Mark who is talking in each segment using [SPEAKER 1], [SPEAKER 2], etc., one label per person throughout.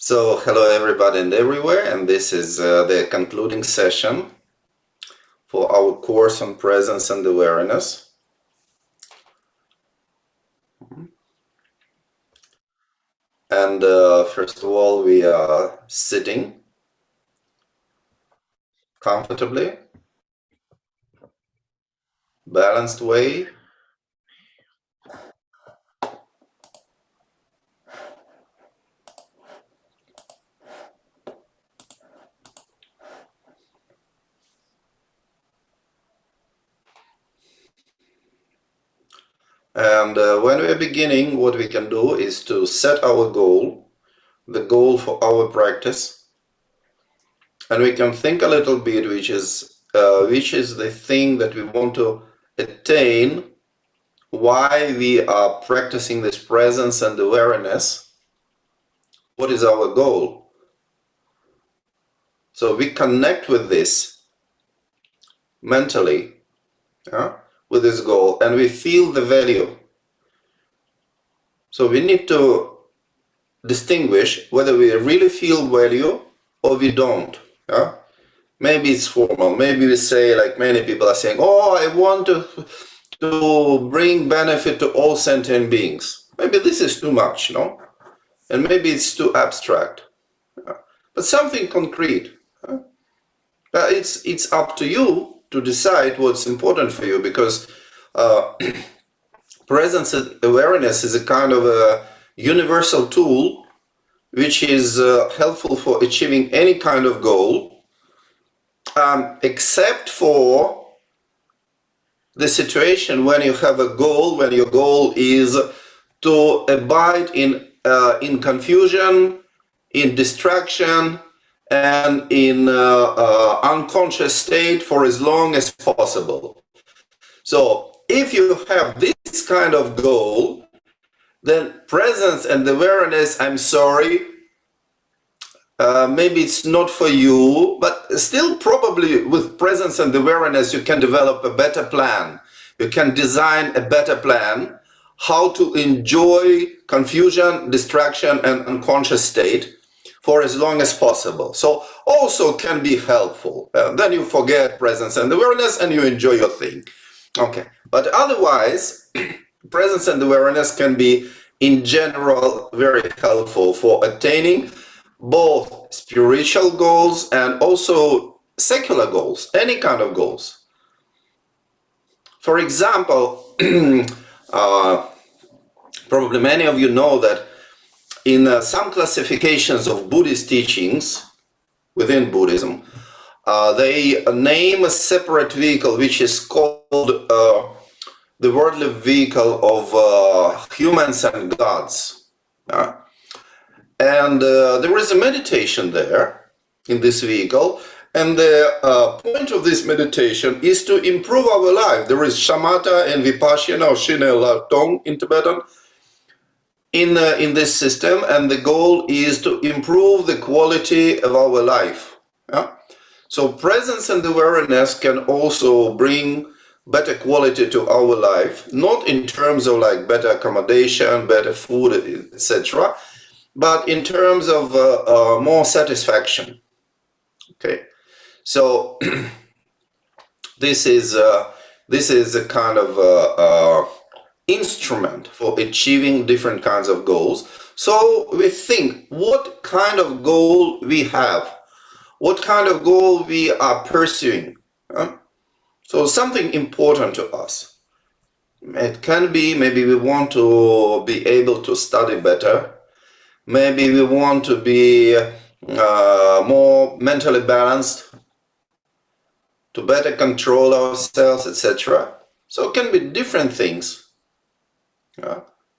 [SPEAKER 1] So, hello everybody and everywhere, and this is the concluding session for our course on presence and awareness. And first of all, we are sitting comfortably, balanced way. And when we are beginning, what we can do is to set our goal, the goal for our practice, and we can think a little bit, which is the thing that we want to attain, why we are practicing this presence and awareness. What is our goal? So we connect with this mentally, with this goal, and we feel the value. So we need to distinguish whether we really feel value or we don't. Maybe it's formal. Maybe we say, like many people are saying, oh, I want to bring benefit to all sentient beings. Maybe this is too much, no? And maybe it's too abstract. But something concrete. It's up to you to decide what's important for you, because presence and awareness is a kind of a universal tool which is helpful for achieving any kind of goal, except for the situation when you have a goal, when your goal is to abide in confusion, in distraction, and in unconscious state for as long as possible. So if you have this kind of goal, then presence and awareness, I'm sorry, maybe it's not for you, but still probably with presence and awareness you can develop a better plan. You can design a better plan how to enjoy confusion, distraction, and unconscious state for as long as possible. So also can be helpful. Then you forget presence and awareness and you enjoy your thing. Okay, but otherwise, presence and awareness can be in general very helpful for attaining both spiritual goals and also secular goals, any kind of goals. For example, probably many of you know that in some classifications of Buddhist teachings within Buddhism, they name a separate vehicle which is called the worldly vehicle of humans and gods. And there is a meditation there in this vehicle, and the point of this meditation is to improve our life. There is shamatha and vipassana, or shine tong in Tibetan, in this system, and the goal is to improve the quality of our life. So presence and awareness can also bring better quality to our life, not in terms of like better accommodation, better food, etc., but in terms of more satisfaction. Okay, so this is a kind of instrument for achieving different kinds of goals. So we think what kind of goal we have, what kind of goal we are pursuing. So something important to us. It can be maybe we want to be able to study better. Maybe we want to be more mentally balanced, to better control ourselves, etc. So it can be different things.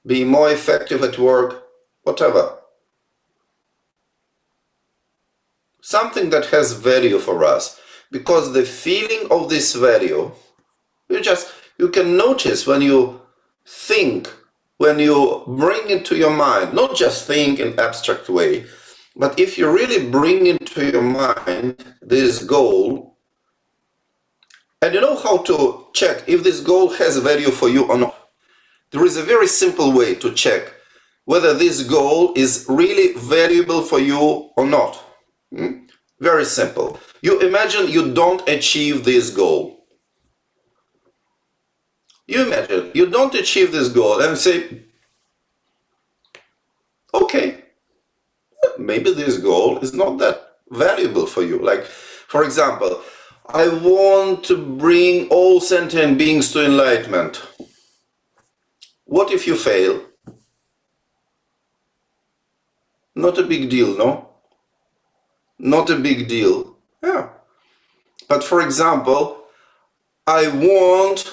[SPEAKER 1] Be more effective at work, whatever. Something that has value for us, because the feeling of this value, you can notice when you think, when you bring into your mind, not just think in abstract way, but if you really bring into your mind this goal, and you know how to check if this goal has value for you or not. There is a very simple way to check whether this goal is really valuable for you or not. Very simple. You imagine you don't achieve this goal. You imagine you don't achieve this goal and say, okay, maybe this goal is not that valuable for you. Like, for example, I want to bring all sentient beings to enlightenment. What if you fail? Not a big deal, no? Not a big deal. Yeah. But for example, I want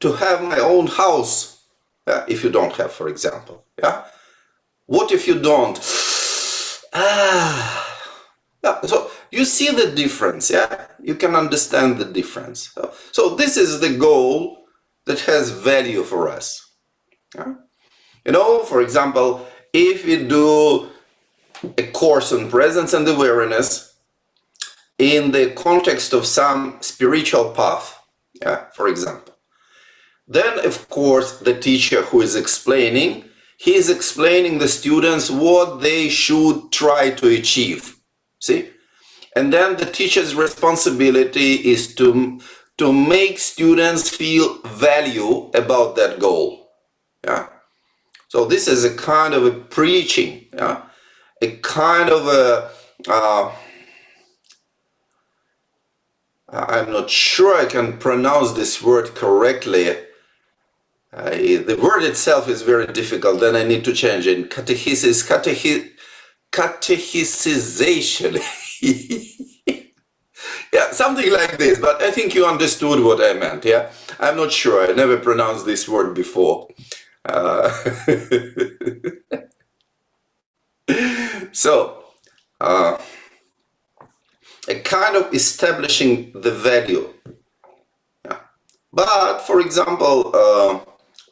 [SPEAKER 1] to have my own house. Yeah, if you don't have, for example. Yeah. What if you don't? Yeah. So you see the difference. Yeah. You can understand the difference. So this is the goal that has value for us. Yeah? You know, for example, if we do a course on presence and awareness in the context of some spiritual path, yeah, for example, then of course the teacher who is explaining, he is explaining the students what they should try to achieve. See? And then the teacher's responsibility is to make students feel value about that goal. Yeah. So this is a kind of a preaching, yeah? A kind of a, I'm not sure I can pronounce this word correctly. The word itself is very difficult, then I need to change it. Catechization. Yeah, something like this, but I think you understood what I meant, yeah? I'm not sure, I never pronounced this word before. So, a kind of establishing the value. Yeah. But, for example,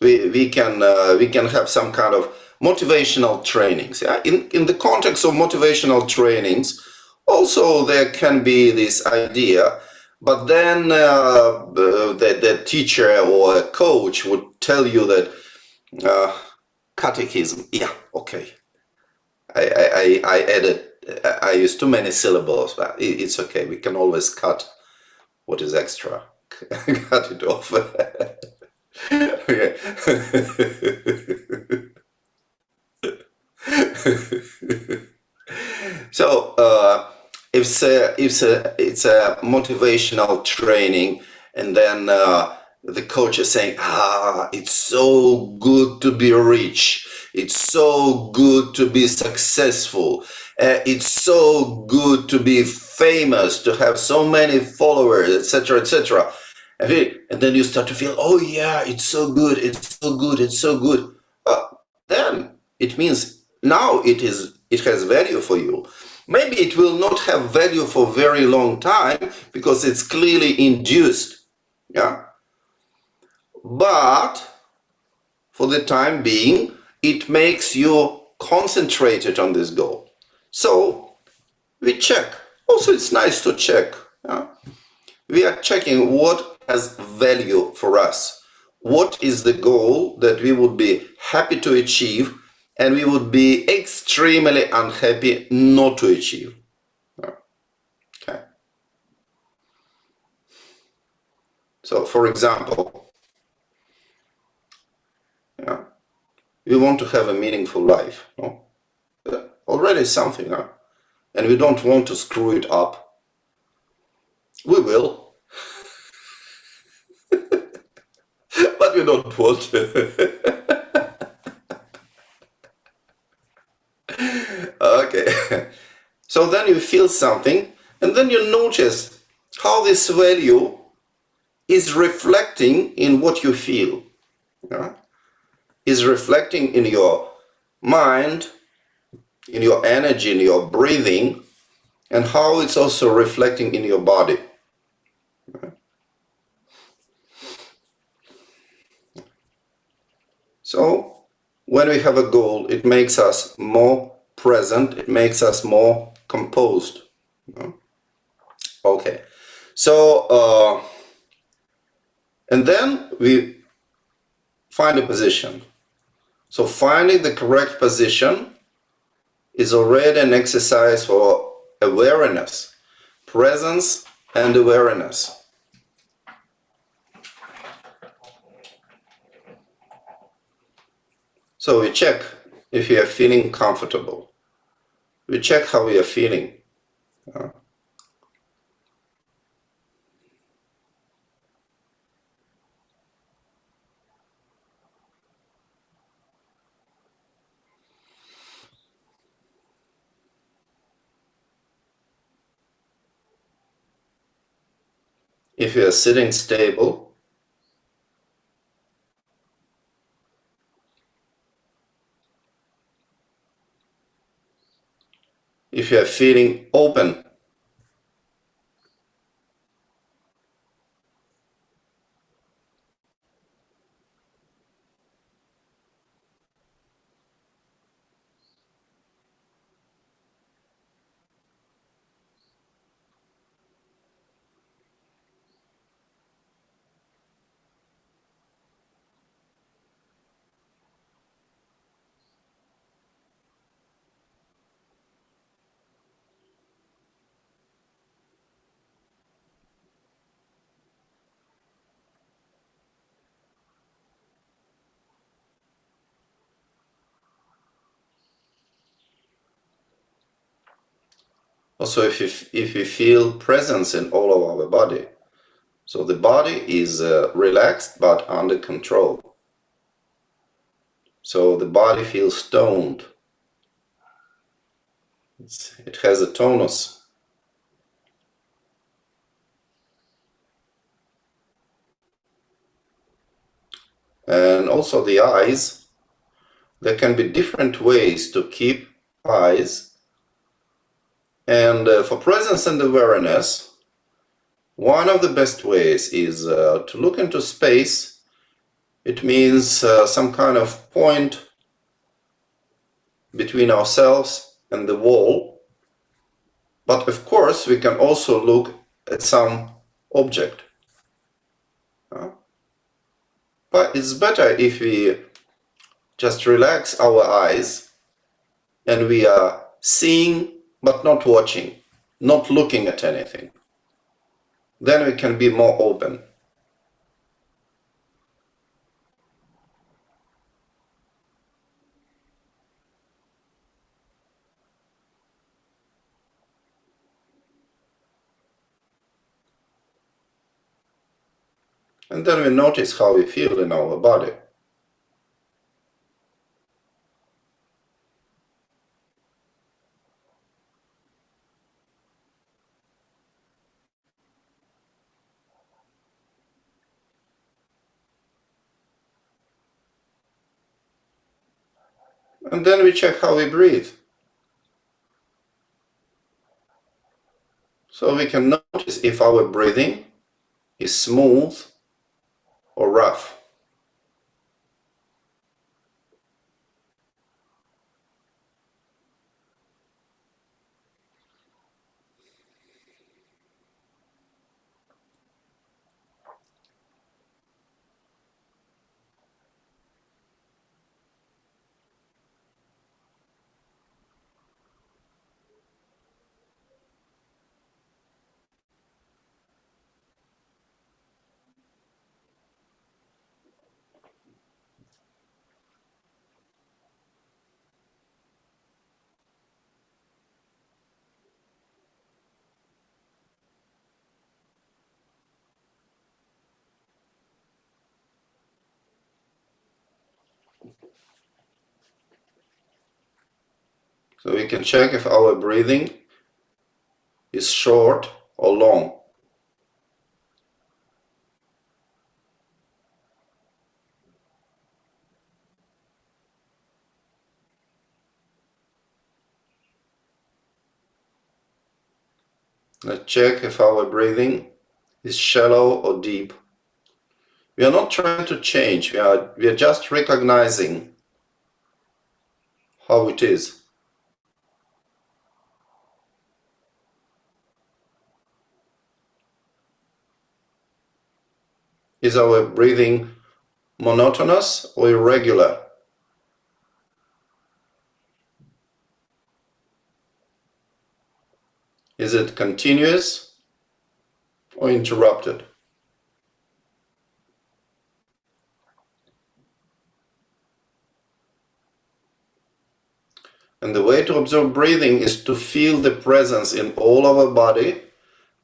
[SPEAKER 1] we can have some kind of motivational trainings. Yeah? In the context of motivational trainings, also there can be this idea, but then the teacher or a coach would tell you that catechism, yeah, okay. I added, I used too many syllables, but it's okay. We can always cut what is extra. Cut it off. Okay. So it's a motivational training, and then the coach is saying, it's so good to be rich. It's so good to be successful. It's so good to be famous, to have so many followers, etc., etc. And then you start to feel, oh yeah, it's so good, it's so good, it's so good. Then it means now it has value for you. Maybe it will not have value for a very long time because it's clearly induced. Yeah. But for the time being, it makes you concentrated on this goal. So we check. Also, it's nice to check. Yeah? We are checking what has value for us. What is the goal that we would be happy to achieve and we would be extremely unhappy not to achieve. Okay. So, for example, yeah, we want to have a meaningful life. No? Already something, huh? And we don't want to screw it up. We will. But we don't want to. Okay. So then you feel something, and then you notice how this value is reflecting in what you feel. Yeah? Is reflecting in your mind, in your energy, in your breathing, and how it's also reflecting in your body. Yeah? So when we have a goal, it makes us more present, it makes us more composed. Yeah? Okay. So, and then we find a position. So finding the correct position is already an exercise for awareness, presence and awareness. So we check if you are feeling comfortable. We check how we are feeling. If you are sitting stable, if you are feeling open, also if you feel presence in all of our body. So the body is relaxed but under control. So the body feels toned. It has a tonus. And also the eyes, there can be different ways to keep eyes. And for presence and awareness, one of the best ways is to look into space. It means some kind of point between ourselves and the wall. But of course, we can also look at some object. But it's better if we just relax our eyes and we are seeing but not watching, not looking at anything. Then we can be more open. And then we notice how we feel in our body. And then we check how we breathe. So we can notice if our breathing is smooth or rough. So we can check if our breathing is short or long. Let's check if our breathing is shallow or deep. We are not trying to change, we are just recognizing how it is. Is our breathing monotonous or irregular? Is it continuous or interrupted? And the way to observe breathing is to feel the presence in all of our body,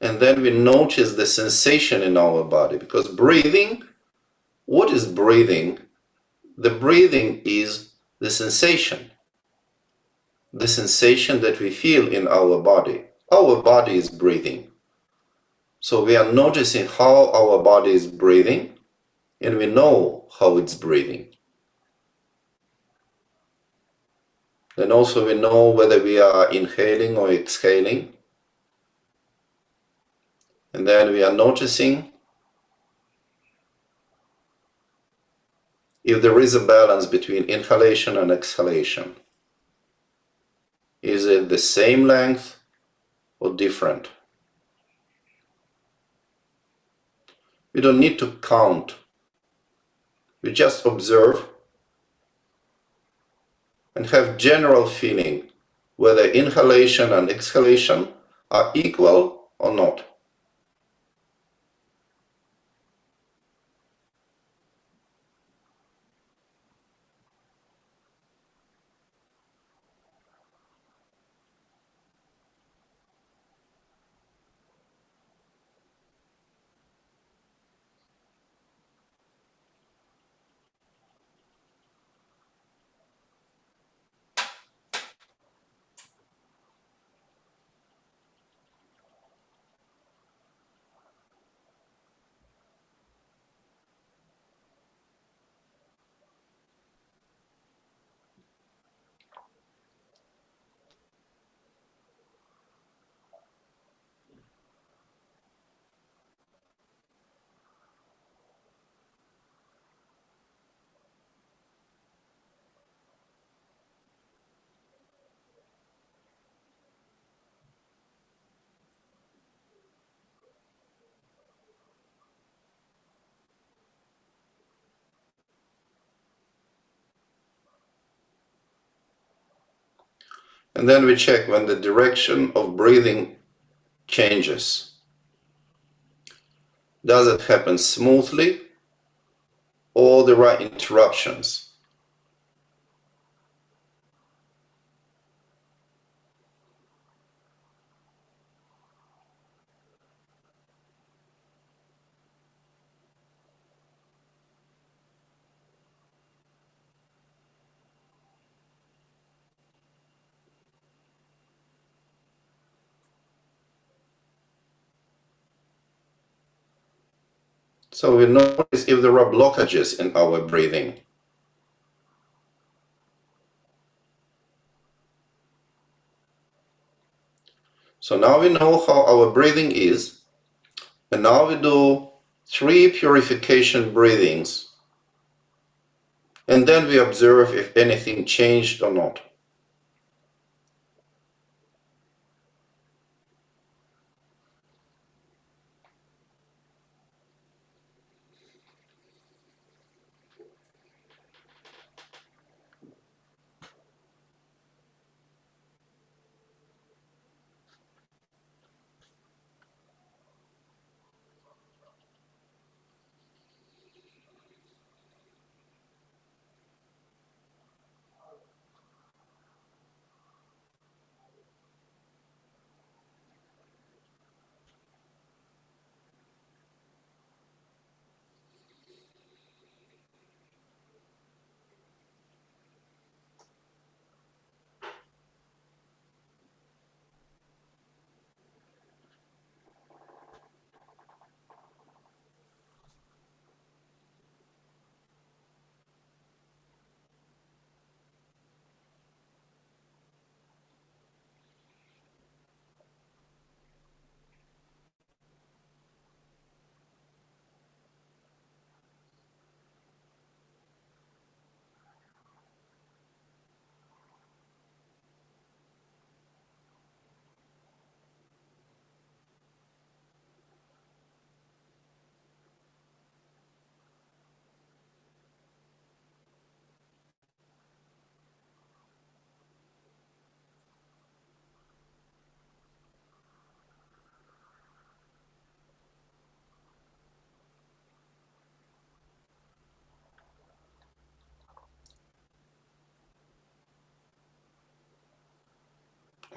[SPEAKER 1] and then we notice the sensation in our body. Because breathing, what is breathing? The breathing is the sensation that we feel in our body. Our body is breathing. So we are noticing how our body is breathing, and we know how it's breathing. Then also we know whether we are inhaling or exhaling. And then we are noticing if there is a balance between inhalation and exhalation. Is it the same length or different? We don't need to count. We just observe and have general feeling whether inhalation and exhalation are equal or not. And then we check when the direction of breathing changes. Does it happen smoothly or there are interruptions? So we notice if there are blockages in our breathing. So now we know how our breathing is, and now we do 3 purification breathings, and then we observe if anything changed or not.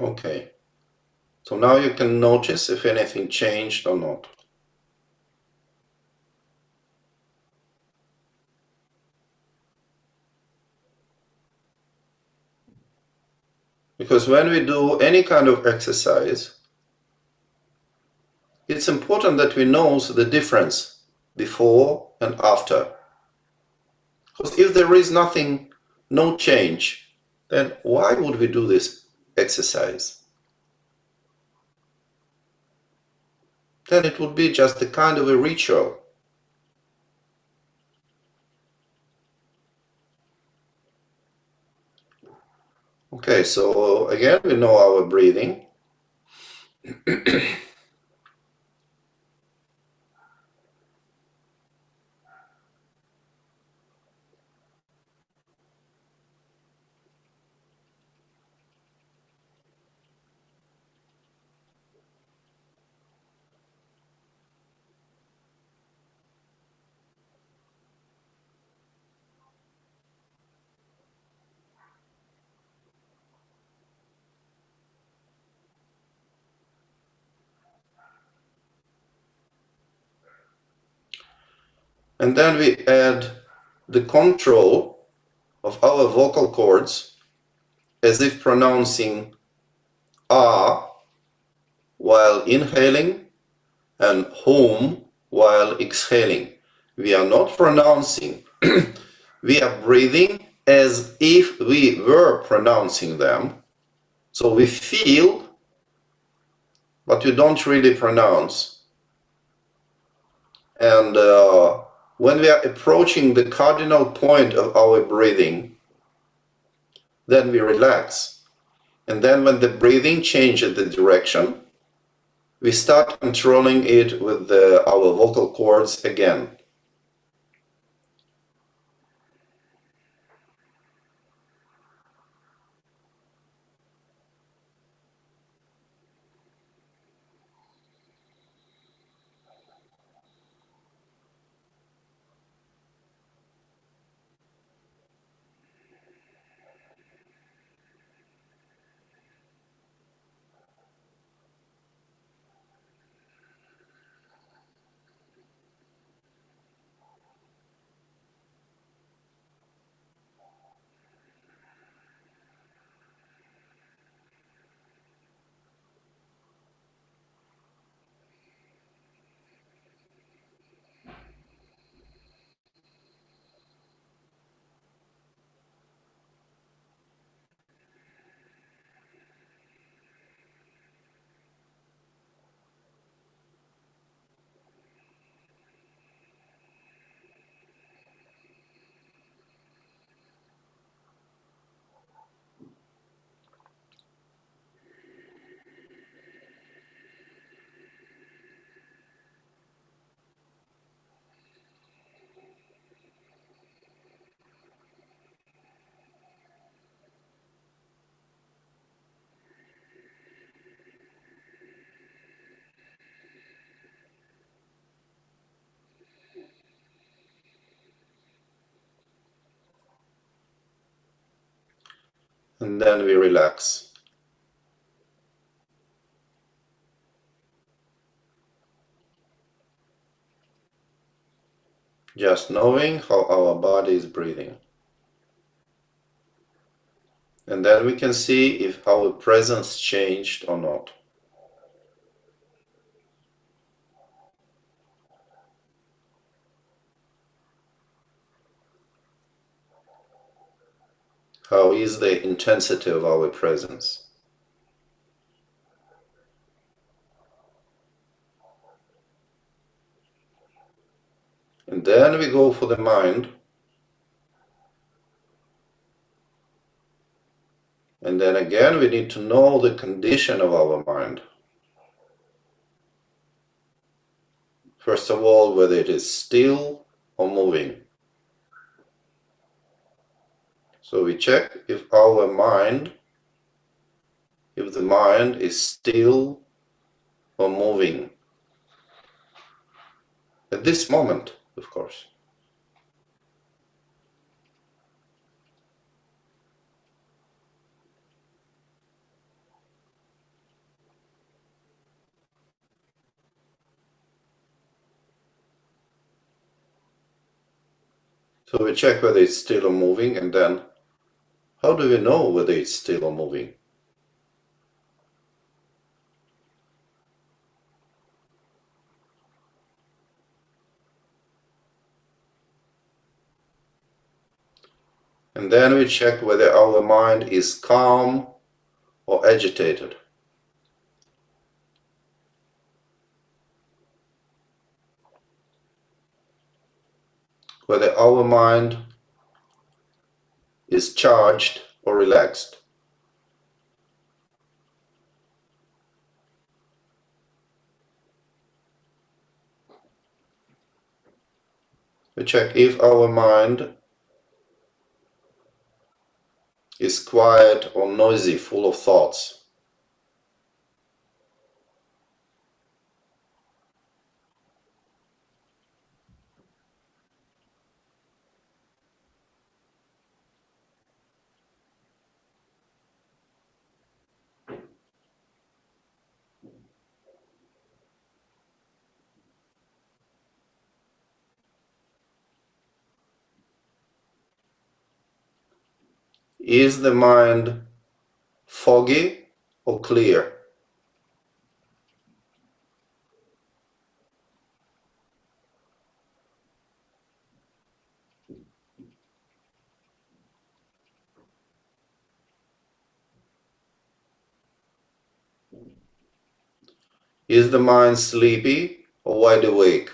[SPEAKER 1] Okay. So now you can notice if anything changed or not. Because when we do any kind of exercise, it's important that we know the difference before and after. Because if there is nothing, no change, then why would we do this exercise? Then it would be just a kind of a ritual. Okay, so again, we know our breathing. And then we add the control of our vocal cords as if pronouncing ah while inhaling and home while exhaling. We are not pronouncing, we are breathing as if we were pronouncing them. So we feel, but we don't really pronounce. And when we are approaching the cardinal point of our breathing, then we relax. And then when the breathing changes the direction, we start controlling it with our vocal cords again. And then we relax. Just knowing how our body is breathing. And then we can see if our presence changed or not. How is the intensity of our presence? And then we go for the mind. And then again, we need to know the condition of our mind. First of all, whether it is still or moving. So we check if the mind is still or moving. At this moment, of course. So we check whether it's still or moving, and then how do we know whether it's still or moving? And then we check whether our mind is calm or agitated. Whether our mind is charged or relaxed. We check if our mind is quiet or noisy, full of thoughts. Is the mind foggy or clear? Is the mind sleepy or wide awake?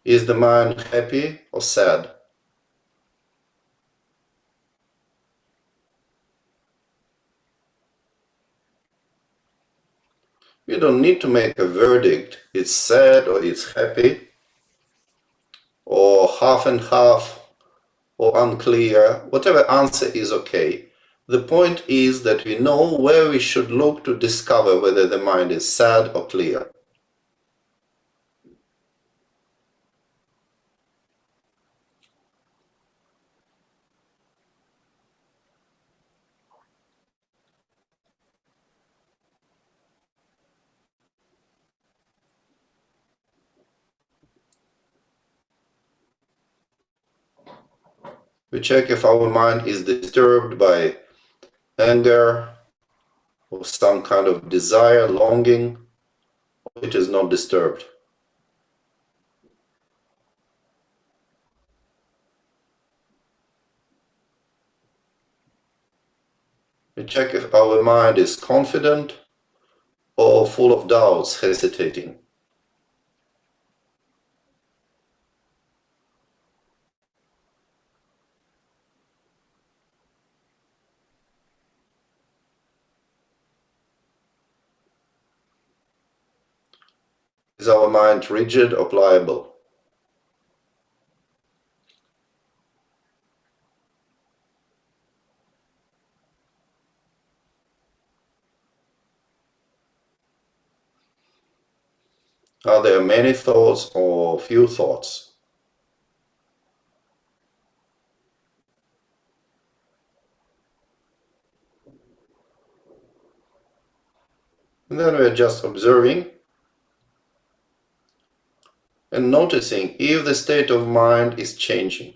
[SPEAKER 1] Is the mind happy or sad? You don't need to make a verdict. It's sad or it's happy, or half and half, or unclear. Whatever answer is okay. The point is that we know where we should look to discover whether the mind is sad or clear. We check if our mind is disturbed by anger or some kind of desire, longing, or it is not disturbed. We check if our mind is confident or full of doubts, hesitating. Is our mind rigid or pliable? Are there many thoughts or few thoughts? And then we are just observing and noticing if the state of mind is changing.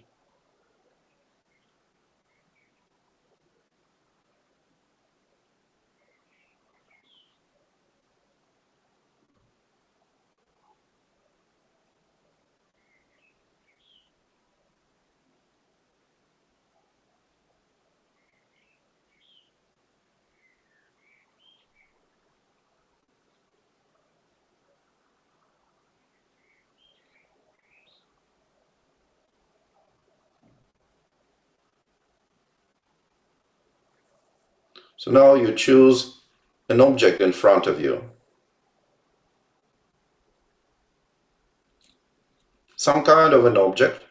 [SPEAKER 1] So now you choose an object in front of you. Some kind of an object,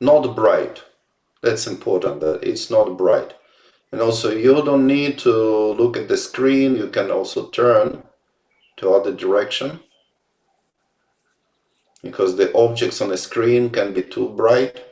[SPEAKER 1] not bright. That's important, that it's not bright. And also you don't need to look at the screen. You can also turn to other direction, because the objects on the screen can be too bright.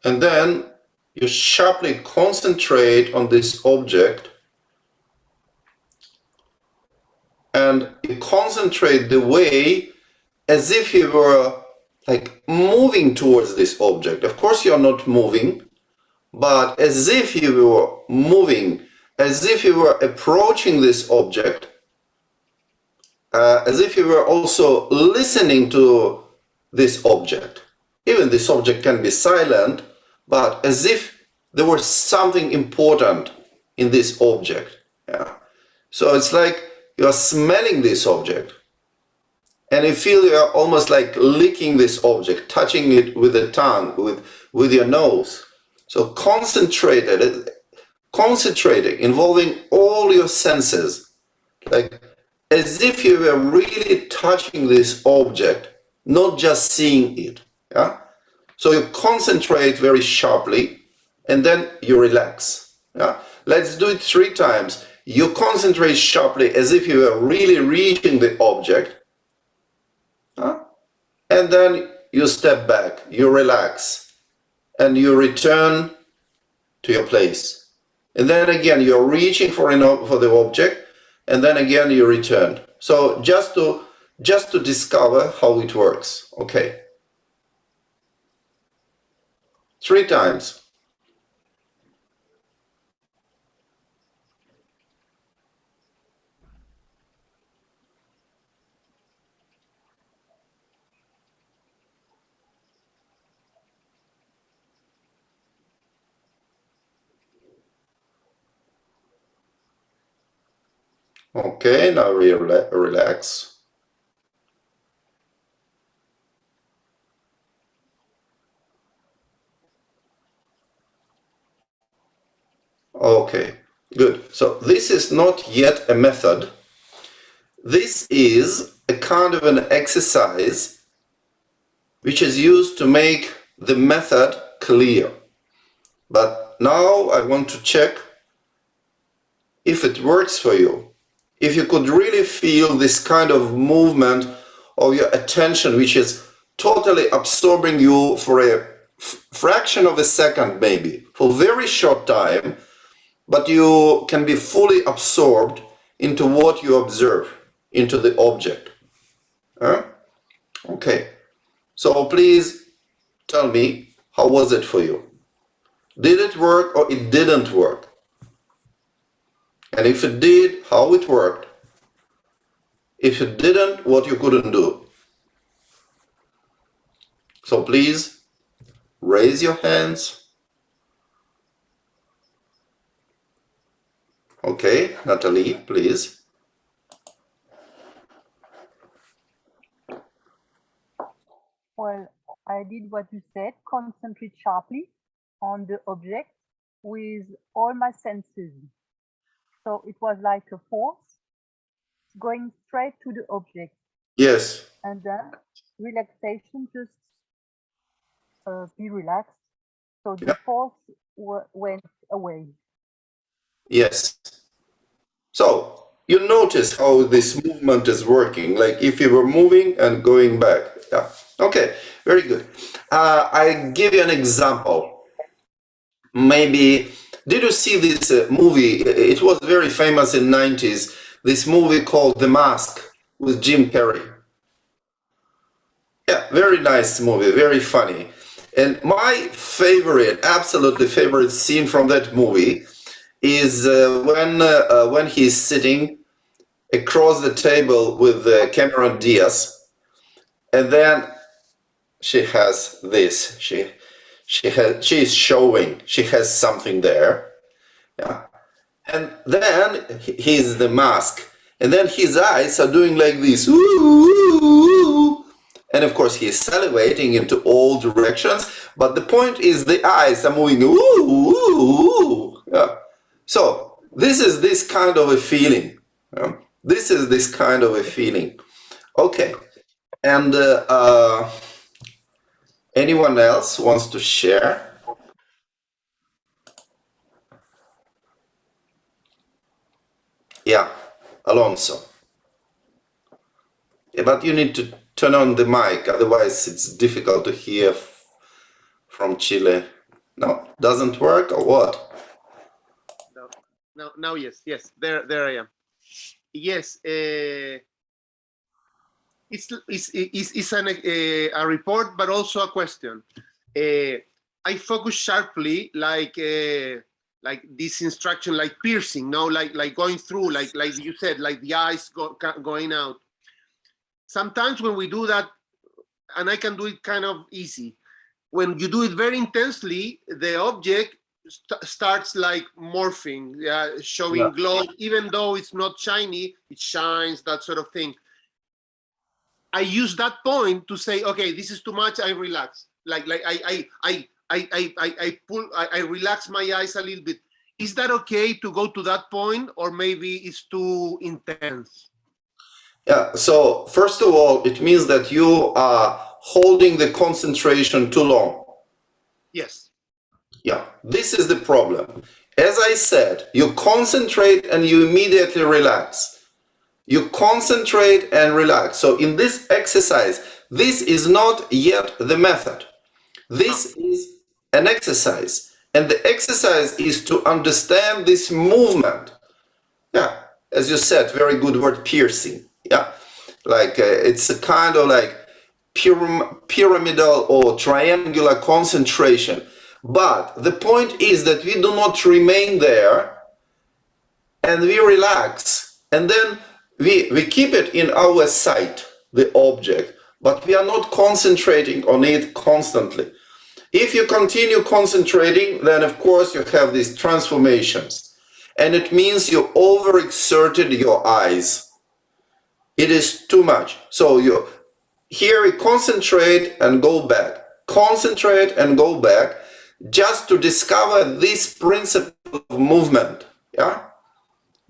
[SPEAKER 1] And then you sharply concentrate on this object, and you concentrate the way as if you were like moving towards this object. Of course, you're not moving, but as if you were moving, as if you were approaching this object, as if you were also listening to this object. Even this object can be silent, but as if there was something important in this object. Yeah. So it's like you're smelling this object, and you feel you're almost like licking this object, touching it with the tongue, with your nose. So concentrating, involving all your senses, like as if you were really touching this object, not just seeing it. Yeah? So you concentrate very sharply, and then you relax. Yeah? Let's do it 3 times. You concentrate sharply as if you were really reaching the object, and then you step back, you relax, and you return to your place. And then again, you're reaching for the object, and then again you return. So just to discover how it works. Okay. 3 times. Okay, now relax. Okay, good. So this is not yet a method. This is a kind of an exercise which is used to make the method clear. But now I want to check if it works for you. If you could really feel this kind of movement of your attention, which is totally absorbing you for a fraction of a second, maybe, for a very short time, but you can be fully absorbed into what you observe, into the object. Huh? Okay, so please tell me, how was it for you? Did it work or it didn't work? And if it did, how it worked? If it didn't, what you couldn't do? So please raise your hands. Okay, Natalie, please.
[SPEAKER 2] Well, I did what you said, concentrate sharply on the object with all my senses. So it was like a force going straight to the object.
[SPEAKER 1] Yes.
[SPEAKER 2] And then relaxation, just be relaxed. So the force went away.
[SPEAKER 1] Yes. So you notice how this movement is working, like if you were moving and going back. Yeah. Okay, very good. I give you an example. Maybe, did you see this movie? It was very famous in 90s. This movie called The Mask with Jim Carrey. Yeah, very nice movie, very funny. And my favorite, absolutely favorite scene from that movie is when he's sitting across the table with Cameron Diaz, and then she has this. She's showing. She has something there. Yeah. And then he's the mask, and then his eyes are doing like this. Ooh, ooh, ooh. And of course, he's salivating into all directions. But the point is, the eyes are moving. Ooh, ooh, ooh. Yeah. So this is this kind of a feeling. Yeah. This is this kind of a feeling. Okay. And anyone else wants to share? Yeah, Alonso. Yeah, but you need to turn on the mic, otherwise it's difficult to hear from Chile. No, doesn't work or what?
[SPEAKER 3] No, now yes, there I am. Yes, it's a report, but also a question. I focus sharply, like this instruction, like piercing, no, like going through, like you said, like the eyes going out. Sometimes when we do that, and I can do it kind of easy, when you do it very intensely, the object starts like morphing, showing glow, even though it's not shiny, it shines, that sort of thing. I use that point to say, okay, this is too much, I relax. Like I relax my eyes a little bit. Is that okay to go to that point, or maybe it's too intense?
[SPEAKER 1] Yeah, so first of all, it means that you are holding the concentration too long.
[SPEAKER 3] Yes.
[SPEAKER 1] Yeah, this is the problem. As I said, you concentrate and you immediately relax. You concentrate and relax. So in this exercise, this is not yet the method. This is an exercise. And the exercise is to understand this movement. Yeah, as you said, very good word, piercing. Yeah, like it's a kind of like pyramidal or triangular concentration. But the point is that we do not remain there and we relax. And then we keep it in our sight, the object, but we are not concentrating on it constantly. If you continue concentrating, then of course you have these transformations. And it means you overexerted your eyes. It is too much. So you here we concentrate and go back. Concentrate and go back just to discover this principle of movement. Yeah?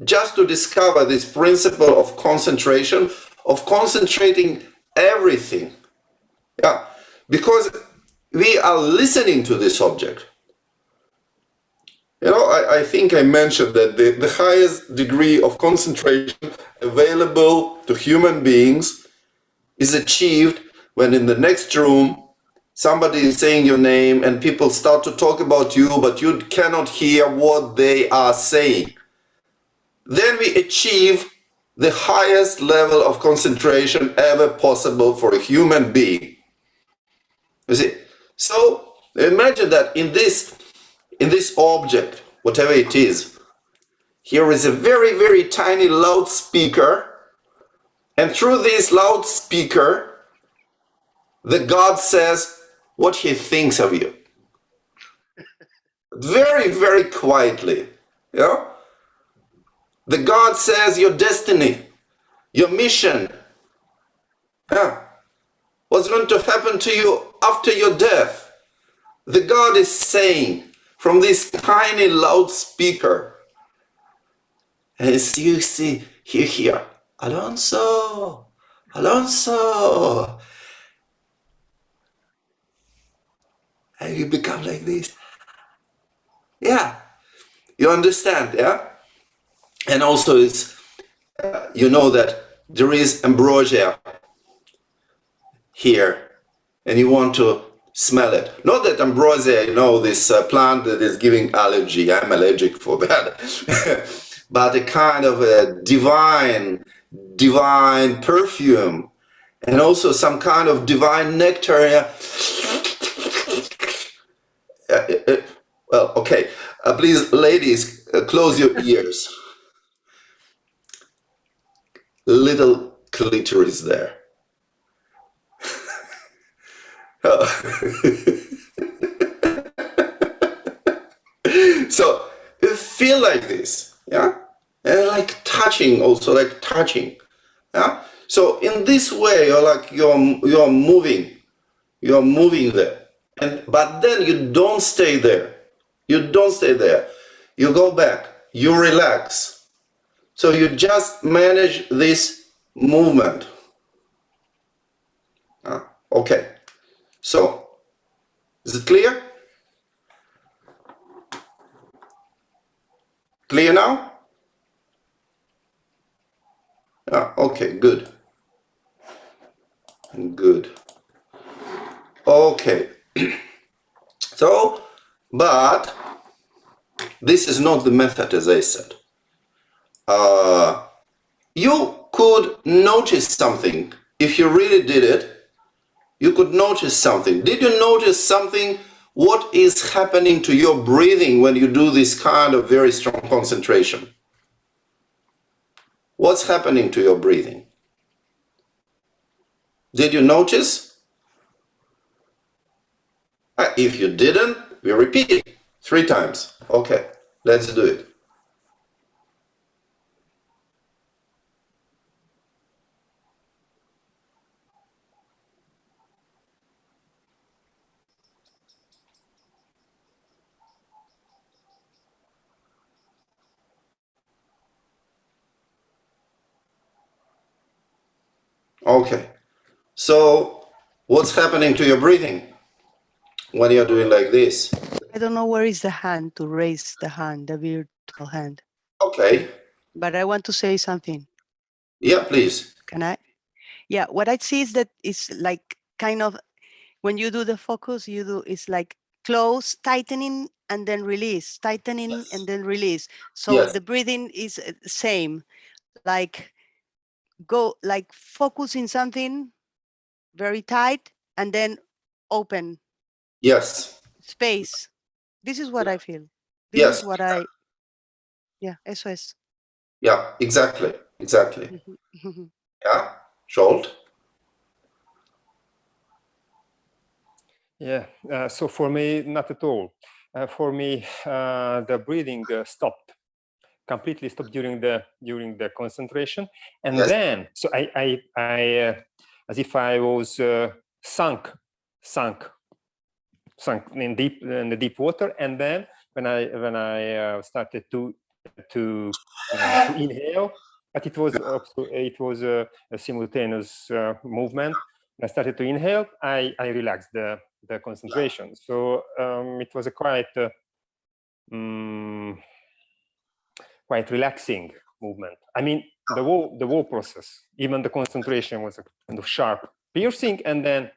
[SPEAKER 1] Just to discover this principle of concentration, of concentrating everything. Yeah, because we are listening to this object. You know, I think I mentioned that the highest degree of concentration available to human beings is achieved when in the next room somebody is saying your name and people start to talk about you, but you cannot hear what they are saying. Then we achieve the highest level of concentration ever possible for a human being. You see? So imagine that in this object, whatever it is, here is a very, very tiny loudspeaker, and through this loudspeaker, the God says what he thinks of you. Very, very quietly. You know? The God says your destiny, your mission, yeah, what's going to happen to you after your death. The God is saying from this tiny loudspeaker, and as you see, you hear, Alonso, Alonso. And you become like this. Yeah, you understand, yeah? And also it's, you know that there is ambrosia here, and you want to smell it. Not that ambrosia, you know, this plant that is giving allergy. I'm allergic for that. But a kind of a divine perfume, and also some kind of divine nectar. Well, okay. Please, ladies, close your ears. little clitoris there. So you feel like this, yeah, and like touching, also like touching, yeah. So in this way, you're moving there, and but then you don't stay there. You don't stay there. You go back. You relax. So you just manage this movement. Okay. So is it clear? Clear now? Okay, good. Good. Okay. So, but this is not the method, as I said. You could notice something if you really did it. You could notice something. Did you notice something? What is happening to your breathing when you do this kind of very strong concentration? What's happening to your breathing? Did you notice? If you didn't, we repeat it 3 times. Okay, let's do it. Okay, so what's happening to your breathing when you're doing like this?
[SPEAKER 4] I don't know where is the hand to raise the hand, the virtual hand.
[SPEAKER 1] Okay.
[SPEAKER 4] But I want to say something.
[SPEAKER 1] Yeah, please.
[SPEAKER 4] Can I? Yeah, what I see is that it's like kind of when you do the focus, it's like close, tightening, and then release, tightening,
[SPEAKER 1] Yes.
[SPEAKER 4] and then release. So
[SPEAKER 1] Yes.
[SPEAKER 4] the breathing is same, like go like focus in something very tight and then open
[SPEAKER 1] Yes.
[SPEAKER 4] space. This is what I feel. This
[SPEAKER 1] Yes.
[SPEAKER 4] is what yeah, eso es.
[SPEAKER 1] Yeah, exactly. Exactly. Yeah, Scholt.
[SPEAKER 5] Yeah, so for me, not at all. For me, the breathing stopped, completely stopped during the concentration, and
[SPEAKER 1] Yes.
[SPEAKER 5] then so I as if I was sunk in the deep water, and then when I started to inhale, but it was also, it was a simultaneous movement. When I started to inhale, I relaxed the concentration. So it was a quite relaxing movement. I mean, the whole process, even the concentration was a kind of sharp piercing, and then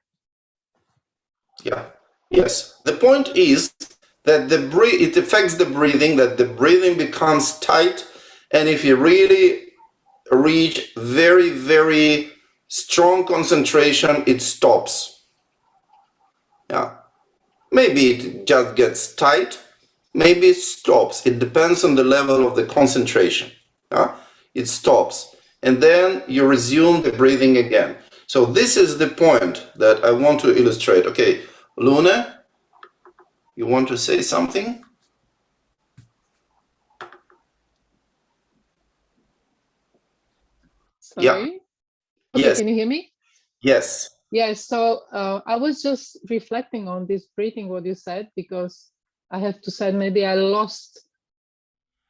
[SPEAKER 1] Yeah. Yes. The point is that it affects the breathing, that the breathing becomes tight, and if you really reach very, very strong concentration, it stops. Yeah. Maybe it just gets tight, maybe it stops. It depends on the level of the concentration. Yeah? It stops. And then you resume the breathing again. So this is the point that I want to illustrate. Okay, Lune, you want to say something? Yeah.
[SPEAKER 6] Sorry. Okay,
[SPEAKER 1] Yes.
[SPEAKER 6] can you hear me?
[SPEAKER 1] Yes.
[SPEAKER 6] Yes, so I was just reflecting on this breathing, what you said, because I have to say maybe I lost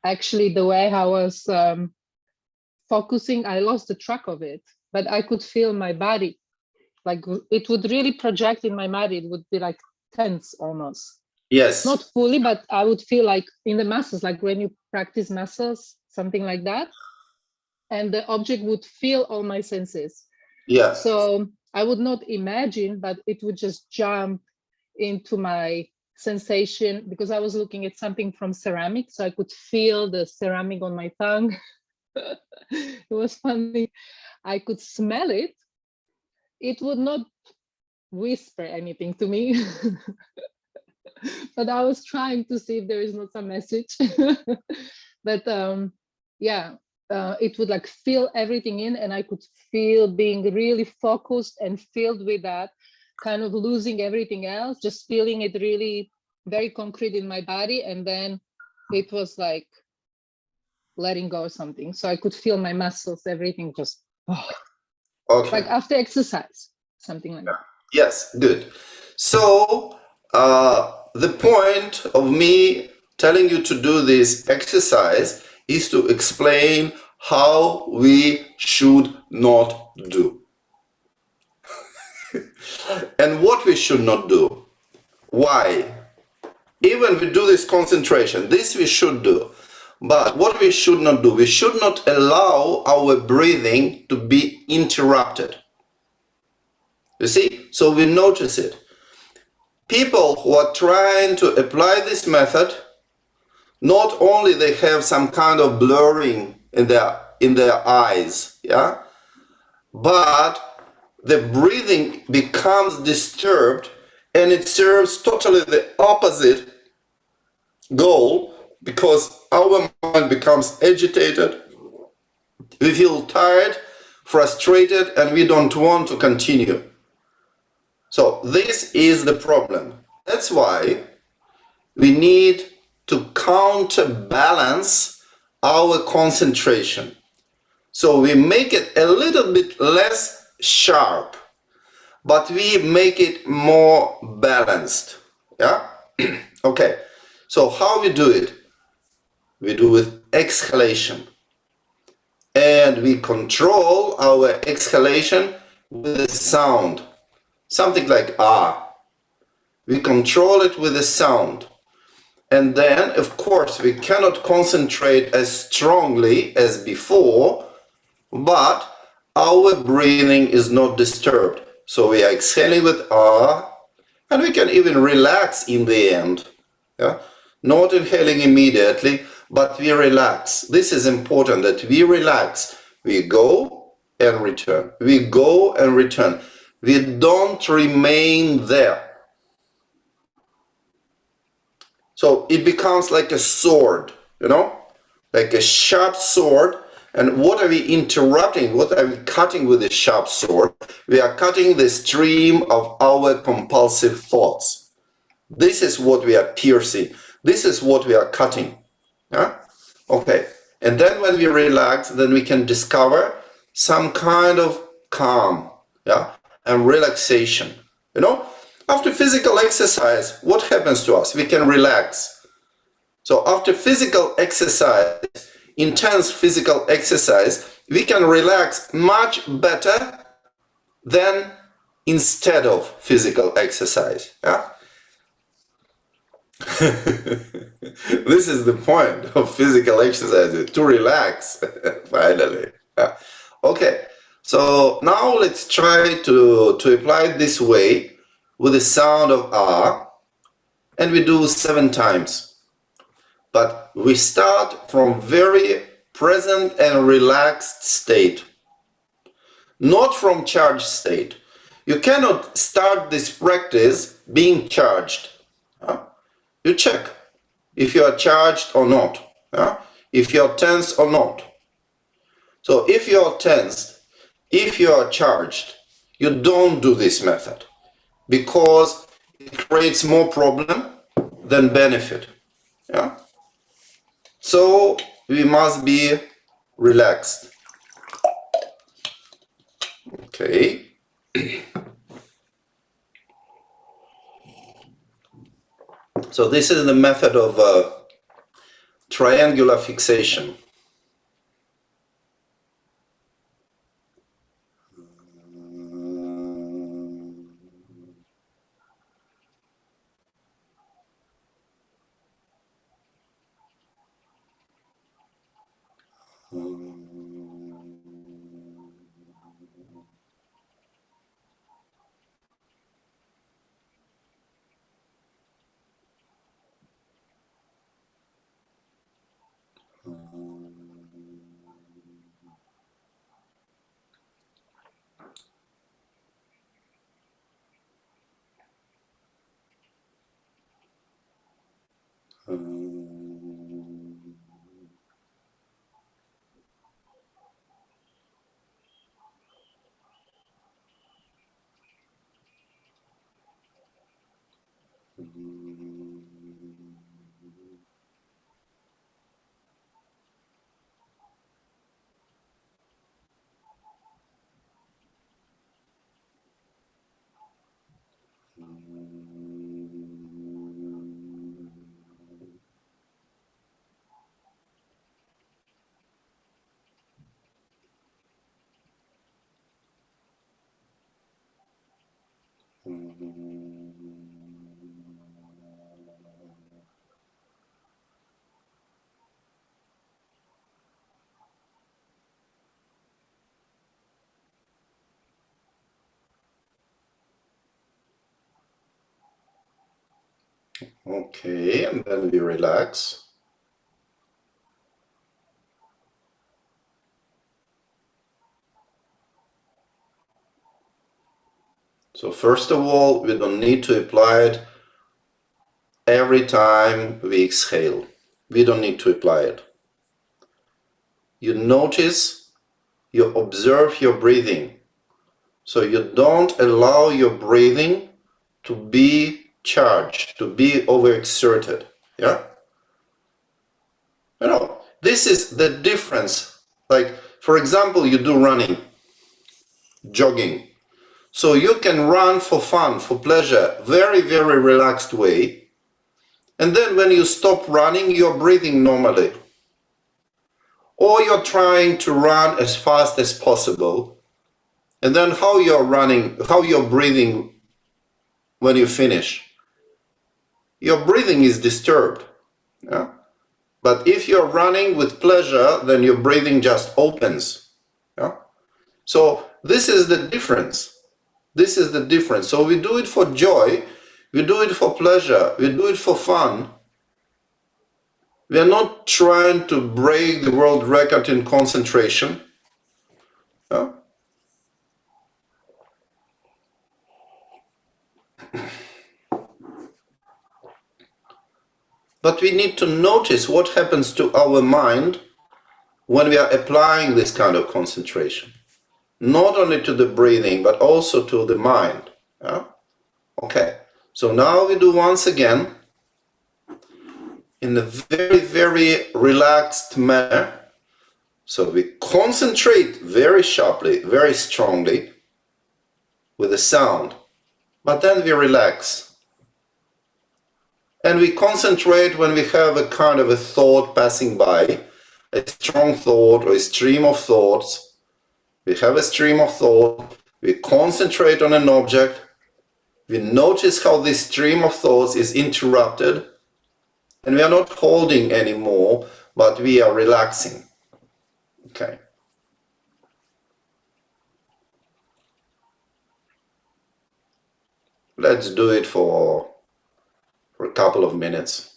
[SPEAKER 6] actually the way I was focusing. I lost the track of it, but I could feel my body, like it would really project in my body. It would be like tense almost.
[SPEAKER 1] Yes.
[SPEAKER 6] Not fully, but I would feel like in the muscles, like when you practice muscles, something like that. And the object would feel all my senses.
[SPEAKER 1] Yeah.
[SPEAKER 6] So I would not imagine, but it would just jump into my sensation because I was looking at something from ceramic. So I could feel the ceramic on my tongue. It was funny. I could smell it. It would not whisper anything to me. But I was trying to see if there is not some message. But yeah, it would like fill everything in, and I could feel being really focused and filled with that, kind of losing everything else, just feeling it really very concrete in my body. And then it was like letting go of something. So I could feel my muscles, everything just
[SPEAKER 1] Okay.
[SPEAKER 6] like after exercise, something like that.
[SPEAKER 1] Yes, good. So the point of me telling you to do this exercise is to explain how we should not do and what we should not do. Why? Even we do this concentration, this we should do. But what we should not do, we should not allow our breathing to be interrupted. You see? So we notice it. People who are trying to apply this method, not only they have some kind of blurring in their eyes, yeah, but the breathing becomes disturbed and it serves totally the opposite goal because our mind becomes agitated, we feel tired, frustrated, and we don't want to continue. So this is the problem. That's why we need to counterbalance our concentration. So we make it a little bit less sharp, but we make it more balanced. Yeah? Okay. So how we do it? We do with exhalation. And we control our exhalation with a sound. Something like ah. We control it with a sound. And then, of course, we cannot concentrate as strongly as before, but our breathing is not disturbed. So we are exhaling with ah, and we can even relax in the end. Yeah? Not inhaling immediately, but we relax. This is important that we relax. We go and return. We go and return. We don't remain there. So it becomes like a sword, you know, like a sharp sword. And what are we interrupting? What are we cutting with a sharp sword? We are cutting the stream of our compulsive thoughts. This is what we are piercing. This is what we are cutting. Yeah? Okay. And then when we relax, then we can discover some kind of calm, yeah, and relaxation. You know, after physical exercise, what happens to us? We can relax. So after physical exercise, intense physical exercise, we can relax much better than instead of physical exercise. Yeah? This is the point of physical exercise, to relax, finally. Yeah. Okay, so now let's try to apply it this way with the sound of ah, and we do 7 times. But we start from very present and relaxed state, not from charged state. You cannot start this practice being charged. Huh? You check if you are charged or not, yeah? If you are tense or not. So if you are tensed, if you are charged, you don't do this method because it creates more problem than benefit. Yeah? So we must be relaxed. Okay. So this is the method of triangular fixation. Okay, and then we relax. So first of all, we don't need to apply it every time we exhale. We don't need to apply it. You notice, you observe your breathing. So you don't allow your breathing to be charged, to be overexerted. Yeah? You know, this is the difference. Like, for example, you do running, jogging. So you can run for fun, for pleasure, very, very relaxed way. And then when you stop running, you're breathing normally. Or you're trying to run as fast as possible. And then how you're running, how you're breathing when you finish. Your breathing is disturbed. Yeah? But if you're running with pleasure, then your breathing just opens. Yeah? So this is the difference. This is the difference. So we do it for joy, we do it for pleasure, we do it for fun. We are not trying to break the world record in concentration. Yeah? But we need to notice what happens to our mind when we are applying this kind of concentration. Not only to the breathing, but also to the mind. Yeah? Okay, so now we do once again in a very, very relaxed manner. So we concentrate very sharply, very strongly with the sound, but then we relax. And we concentrate when we have a kind of a thought passing by, a strong thought or a stream of thoughts. We have a stream of thought, we concentrate on an object, we notice how this stream of thoughts is interrupted, and we are not holding anymore, but we are relaxing. Okay. Let's do it for a couple of minutes.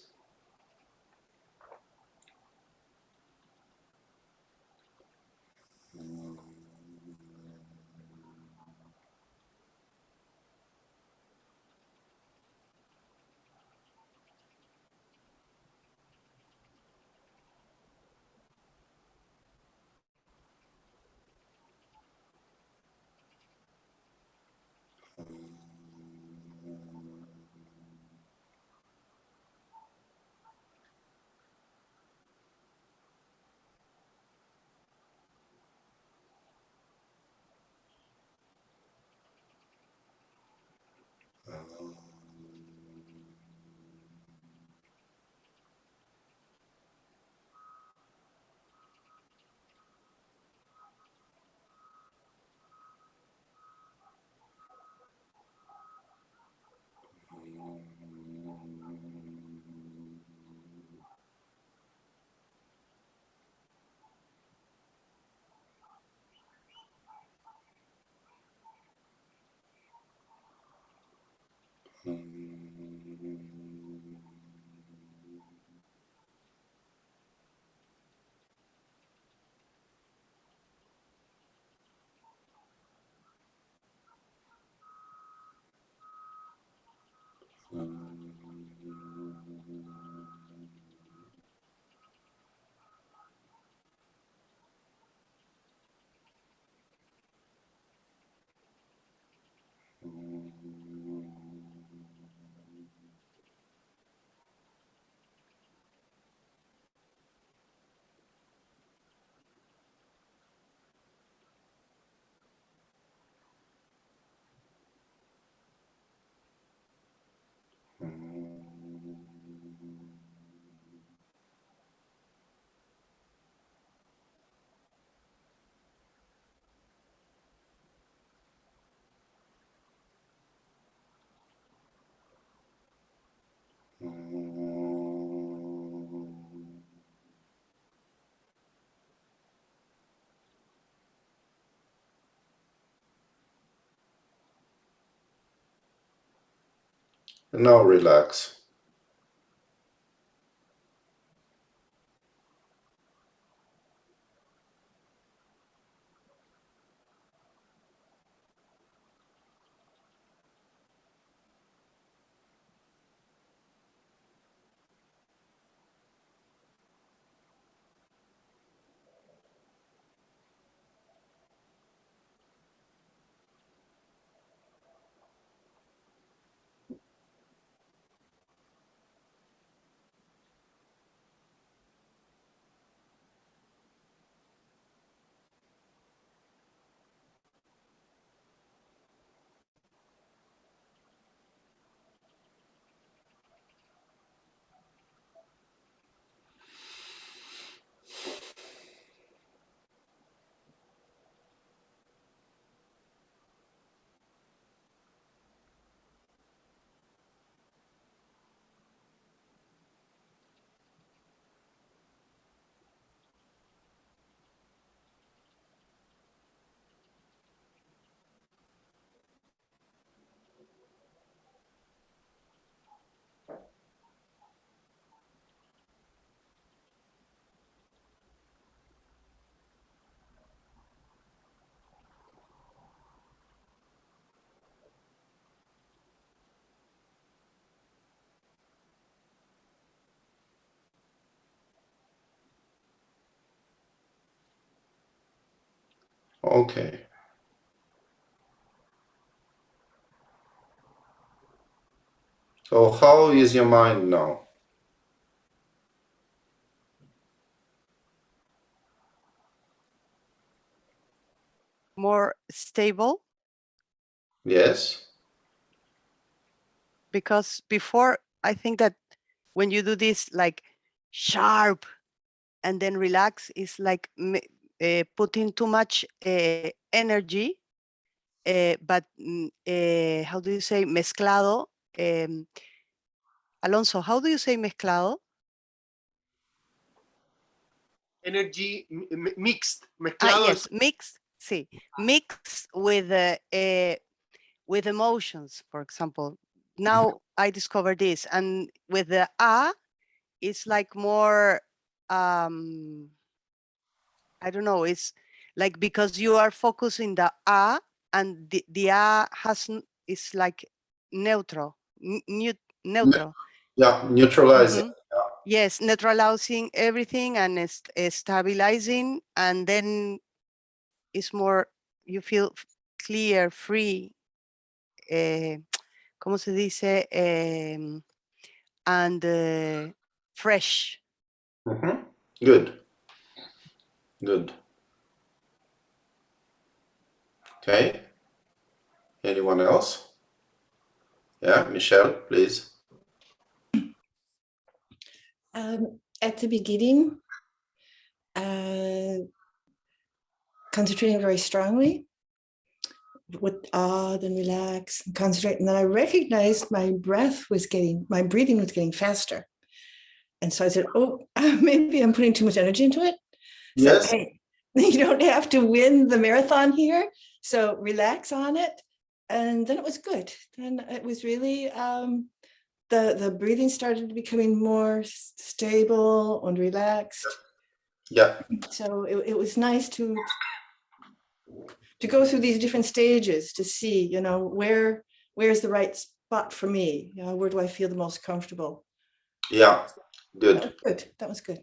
[SPEAKER 1] Now relax. Okay. So how is your mind now?
[SPEAKER 4] More stable,
[SPEAKER 1] Yes?
[SPEAKER 4] because before I think that when you do this like sharp and then relax is like putting too much energy, but how do you say mezclado? Alonso, how do you say mezclado?
[SPEAKER 3] Energy mixed, mezclado.
[SPEAKER 4] Yes, mixed. Sí, mixed with emotions, for example. Now I discovered this, and with the it's like more. I don't know. It's like because you are focusing the and the has is like neutral, neutral.
[SPEAKER 1] Yeah, neutralizing.
[SPEAKER 4] Mhm. Yes, neutralizing everything and stabilizing, and then it's more, you feel clear, free, ¿cómo se dice? And fresh.
[SPEAKER 1] Mhm. Good. Good. Okay. Anyone else? Yeah, Michelle, please.
[SPEAKER 7] At the beginning, concentrating very strongly with then relax and concentrate. And then I recognized my my breathing was getting faster. And so I said, oh, maybe I'm putting too much energy into it.
[SPEAKER 1] Yes.
[SPEAKER 7] So, hey, you don't have to win the marathon here. So relax on it. And then it was good. Then it was really, the breathing started becoming more stable and relaxed.
[SPEAKER 1] Yeah.
[SPEAKER 7] So it was nice to go through these different stages to see, where's the right spot for me? Where do I feel the most comfortable?
[SPEAKER 1] Yeah. Good.
[SPEAKER 7] That was good.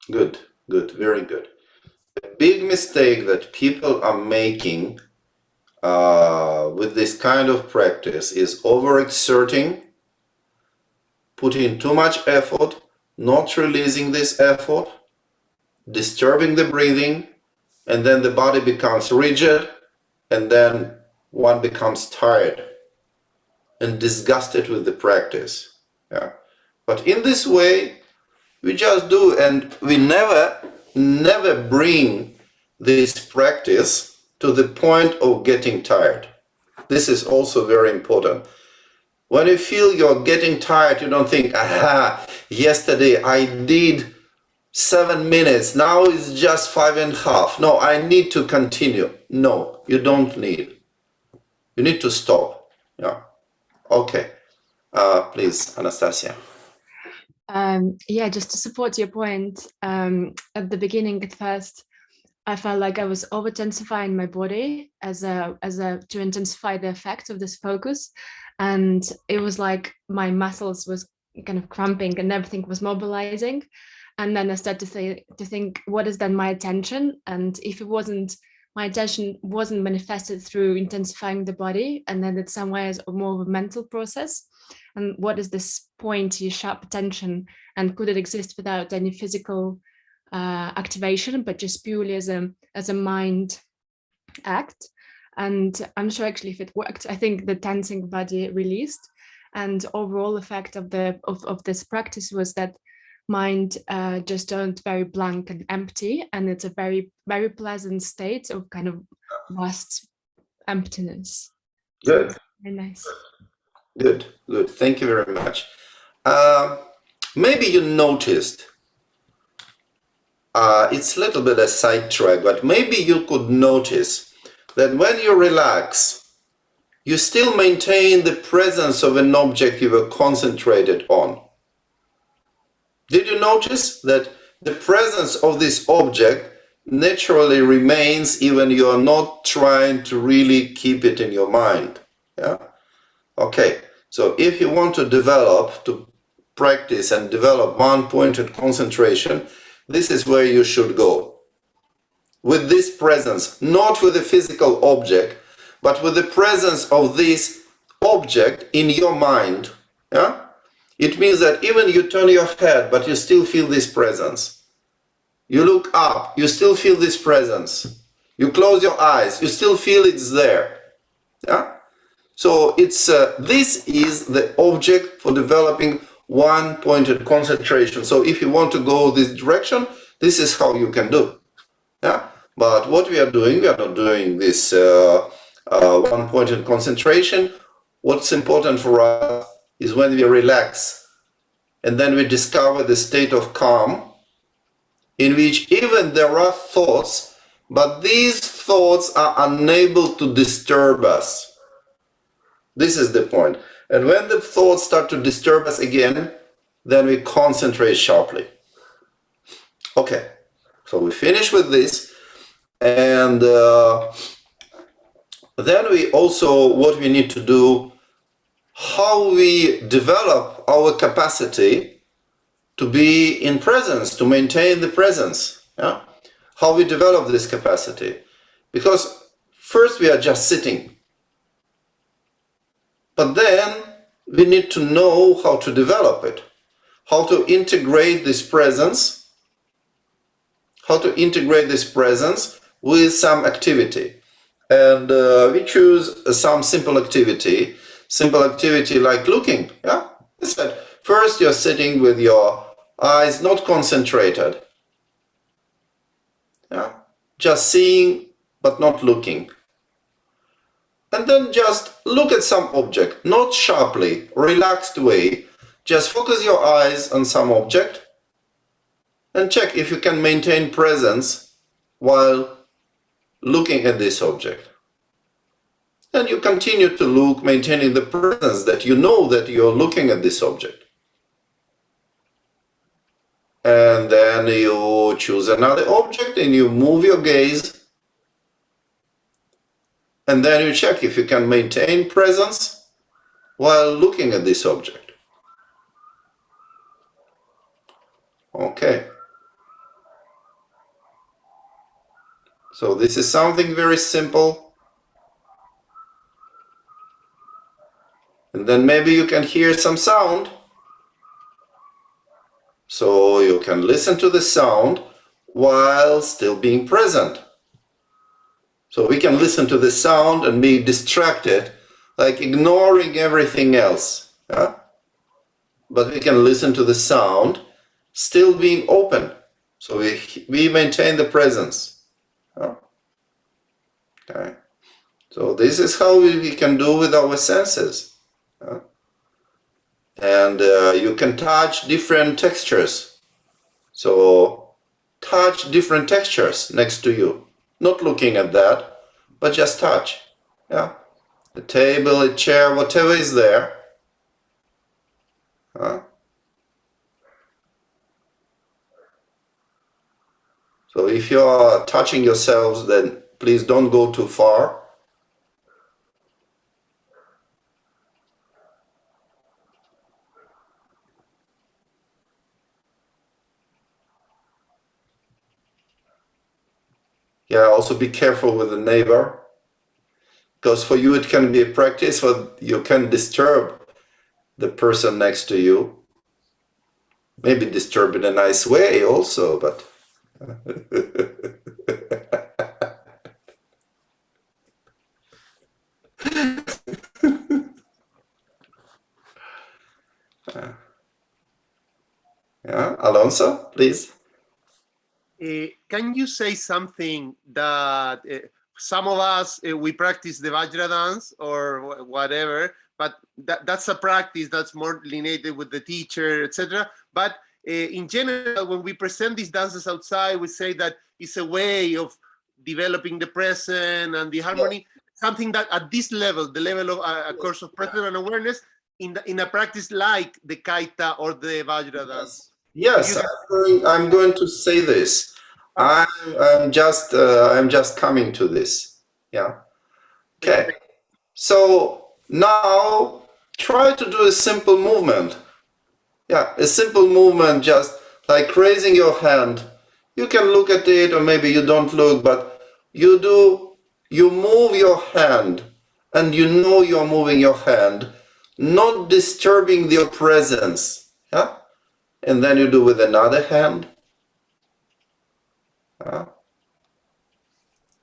[SPEAKER 1] Good. Good. Very good. A big mistake that people are making with this kind of practice is overexerting, putting too much effort, not releasing this effort, disturbing the breathing, and then the body becomes rigid, and then one becomes tired and disgusted with the practice. Yeah. But in this way, we just do, and we never bring this practice to the point of getting tired. This is also very important. When you feel you're getting tired, you don't think, aha, yesterday I did 7 minutes, now it's just 5.5. No, I need to continue. No, you don't need. You need to stop. Yeah. Okay. Please, Anastasia.
[SPEAKER 8] Yeah, just to support your point, at the beginning, at first, I felt like I was over-tensifying my body to intensify the effect of this focus, and it was like my muscles was kind of cramping and everything was mobilizing, and then I started to think, what is then my attention? And if my attention wasn't manifested through intensifying the body, and then it's some ways more of a mental process. And what is this pointy, sharp attention? And could it exist without any physical activation, but just purely as a mind act? And I'm sure actually if it worked, I think the tensing body released, and overall effect of this practice was that mind just turned very blank and empty, and it's a very, very pleasant state of kind of vast emptiness.
[SPEAKER 1] Good.
[SPEAKER 8] So very nice.
[SPEAKER 1] Good. Thank you very much. Maybe you noticed, it's a little bit a sidetrack, but maybe you could notice that when you relax, you still maintain the presence of an object you were concentrated on. Did you notice that the presence of this object naturally remains even you are not trying to really keep it in your mind? Yeah. Okay. So if you want to practice and develop one-pointed concentration, this is where you should go. With this presence, not with a physical object, but with the presence of this object in your mind. Yeah? It means that even you turn your head, but you still feel this presence. You look up, you still feel this presence. You close your eyes, you still feel it's there. Yeah? So it's this is the object for developing one-pointed concentration. So if you want to go this direction, this is how you can do. Yeah. But what we are doing, we are not doing this one-pointed concentration. What's important for us is when we relax, and then we discover the state of calm, in which even there are thoughts, but these thoughts are unable to disturb us. This is the point. And when the thoughts start to disturb us again, then we concentrate sharply. Okay, so we finish with this. And then we also, what we need to do, how we develop our capacity to be in presence, to maintain the presence. Yeah? How we develop this capacity. Because first we are just sitting. But then we need to know how to develop it, how to integrate this presence, with some activity. And we choose some simple activity like looking. Yeah, I said, first you're sitting with your eyes not concentrated. Yeah, just seeing but not looking. And then just look at some object, not sharply, relaxed way. Just focus your eyes on some object and check if you can maintain presence while looking at this object. And you continue to look, maintaining the presence that you know that you're looking at this object. And then you choose another object and you move your gaze. And then you check if you can maintain presence while looking at this object. Okay. So this is something very simple. And then maybe you can hear some sound. So you can listen to the sound while still being present. So we can listen to the sound and be distracted, like ignoring everything else. Yeah? But we can listen to the sound, still being open. So we maintain the presence. Yeah? Okay. So this is how we can do with our senses. Yeah? And you can touch different textures. So touch different textures next to you. Not looking at that, but just touch. Yeah, the table, a chair, whatever is there. Huh? So if you are touching yourselves, then please don't go too far. Yeah, also be careful with the neighbor, because for you it can be a practice, but you can disturb the person next to you. Maybe disturb in a nice way also, but yeah, Alonso, please.
[SPEAKER 3] Can you say something that some of us, we practice the Vajra dance or whatever, but that's a practice that's more lineated with the teacher, etc. But in general, when we present these dances outside, we say that it's a way of developing the present and the harmony, something that at this level, the level of a course of presence and awareness, in a practice like the Kaita or the Vajra dance.
[SPEAKER 1] Yes, I'm going to say this. I'm just coming to this. Yeah. Okay. So now try to do a simple movement. Yeah, a simple movement, just like raising your hand. You can look at it, or maybe you don't look, but you move your hand, and you know you're moving your hand, not disturbing your presence. Yeah. And then you do with another hand.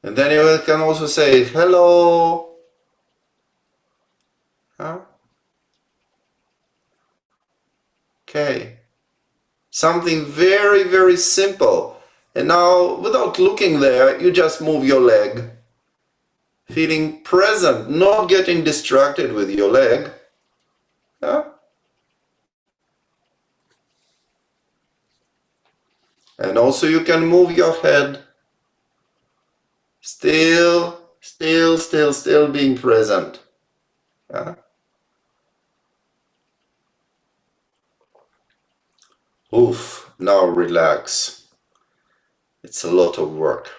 [SPEAKER 1] And then you can also say hello. Okay. Something very, very simple. And now, without looking there, you just move your leg. Feeling present, not getting distracted with your leg. And also you can move your head. Still being present. Oof, now relax. It's a lot of work.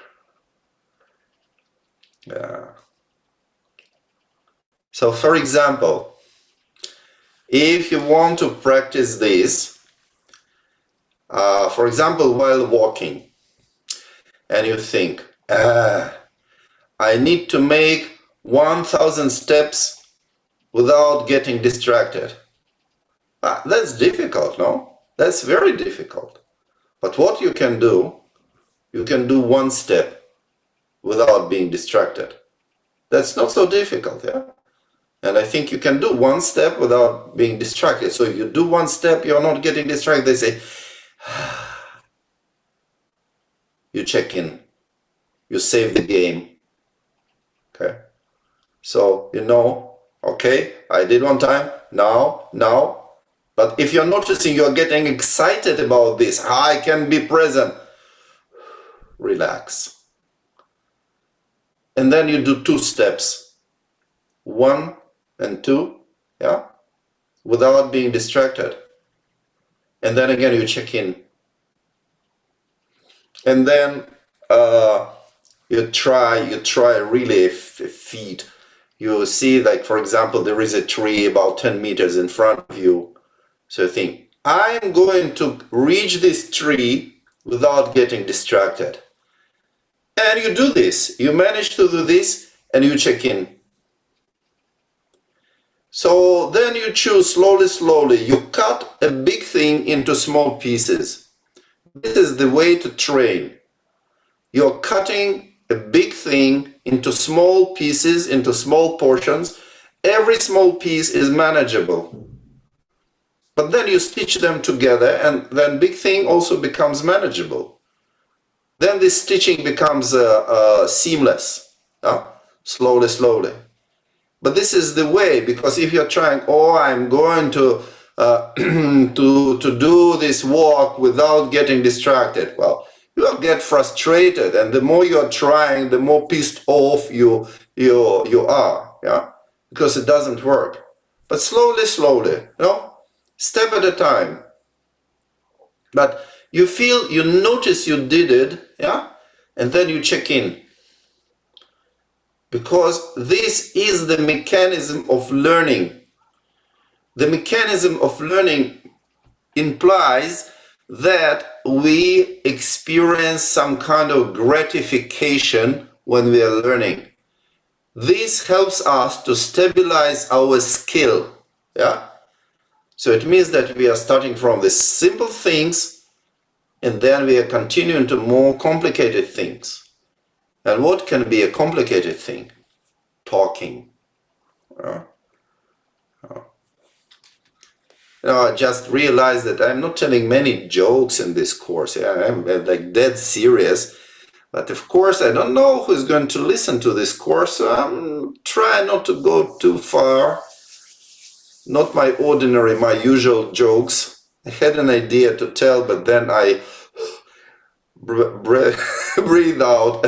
[SPEAKER 1] Yeah. So for example, if you want to practice this, for example, while walking, and you think, I need to make 1,000 steps without getting distracted. That's difficult, no? That's very difficult. But what you can do one step without being distracted. That's not so difficult, yeah? And I think you can do one step without being distracted. So if you do one step, you're not getting distracted. They say, you check in, you save the game. Okay? So you know, okay, I did one time, now. But if you're noticing you're getting excited about this, I can be present, relax. And then you do 2 steps, 1 and 2, yeah, without being distracted. And then again you check in. And then you try really feet. You see, like, for example, there is a tree about 10 meters in front of you. So you think, I'm going to reach this tree without getting distracted. And you do this. You manage to do this, and you check in. So then you choose slowly. You cut a big thing into small pieces. This is the way to train. You're cutting a big thing into small pieces, into small portions. Every small piece is manageable. But then you stitch them together, and then big thing also becomes manageable. Then this stitching becomes seamless, slowly. But this is the way, because if you're trying, I'm going to do this walk without getting distracted, well, you will get frustrated, and the more you're trying, the more pissed off you are, yeah, because it doesn't work. But slowly, step at a time. But you feel, you notice you did it, yeah, and then you check in. Because this is the mechanism of learning. The mechanism of learning implies that we experience some kind of gratification when we are learning. This helps us to stabilize our skill. Yeah? So it means that we are starting from the simple things and then we are continuing to more complicated things. And what can be a complicated thing? Talking. I just realized that I'm not telling many jokes in this course. Yeah, I'm like dead serious. But of course, I don't know who's going to listen to this course. So I'm trying not to go too far. Not my ordinary, my usual jokes. I had an idea to tell, but then I breathe out.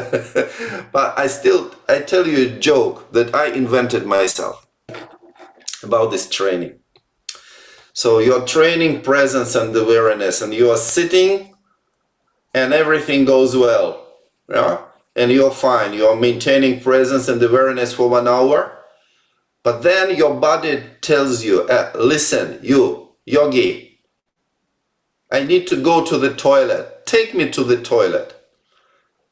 [SPEAKER 1] But I tell you a joke that I invented myself about this training. So you're training presence and awareness, and you are sitting and everything goes well, yeah? And you're fine. You're maintaining presence and awareness for 1 hour. But then your body tells you, listen, you, yogi, I need to go to the toilet. Take me to the toilet.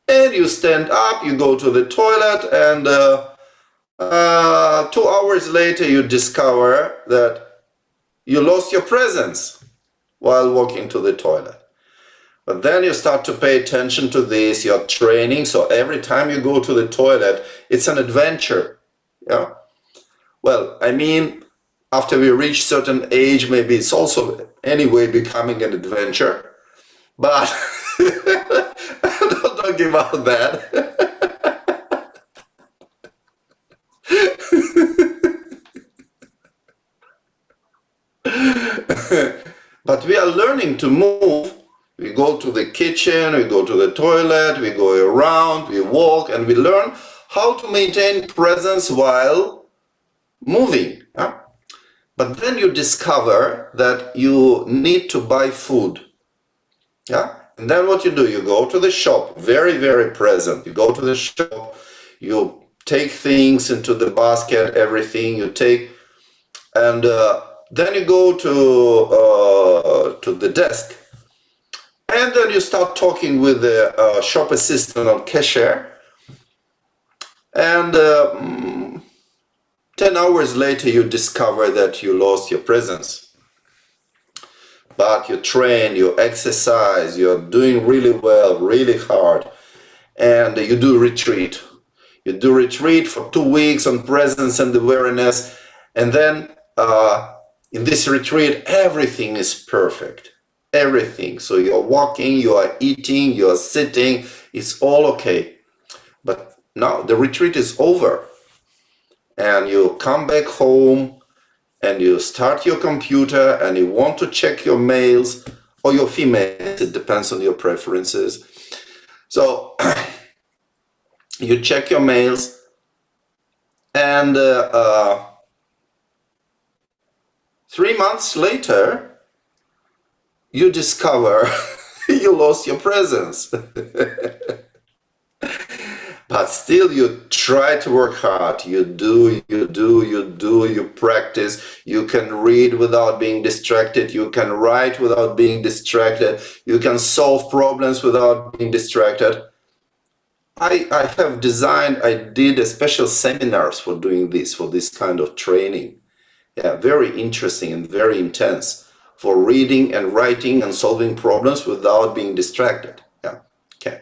[SPEAKER 1] And you stand up, you go to the toilet, and 2 hours later you discover that you lost your presence while walking to the toilet. But then you start to pay attention to this, you're training, so every time you go to the toilet, it's an adventure. Yeah. Well, I mean, after we reach certain age, maybe it's also anyway becoming an adventure. But don't talk about that. But we are learning to move. We go to the kitchen, we go to the toilet, we go around, we walk, and we learn how to maintain presence while moving. Yeah? But then you discover that you need to buy food. Yeah? And then what you do, you go to the shop, very, very present. You go to the shop, you take things into the basket, everything you take, and then you go to the desk. And then you start talking with the shop assistant or cashier. And 10 hours later, you discover that you lost your presence. But you train, you exercise, you're doing really well, really hard. And you do retreat. You do retreat for 2 weeks on presence and awareness. And then in this retreat, everything is perfect. Everything. So you're walking, you are eating, you are sitting, it's all okay. But now the retreat is over. And you come back home and you start your computer and you want to check your mails or your females, it depends on your preferences. So you check your mails and 3 months later, you discover you lost your presence. But still you try to work hard. You practice. You can read without being distracted. You can write without being distracted. You can solve problems without being distracted. I did a special seminars for doing this, for this kind of training. Yeah, very interesting and very intense. For reading and writing and solving problems without being distracted. Yeah, okay.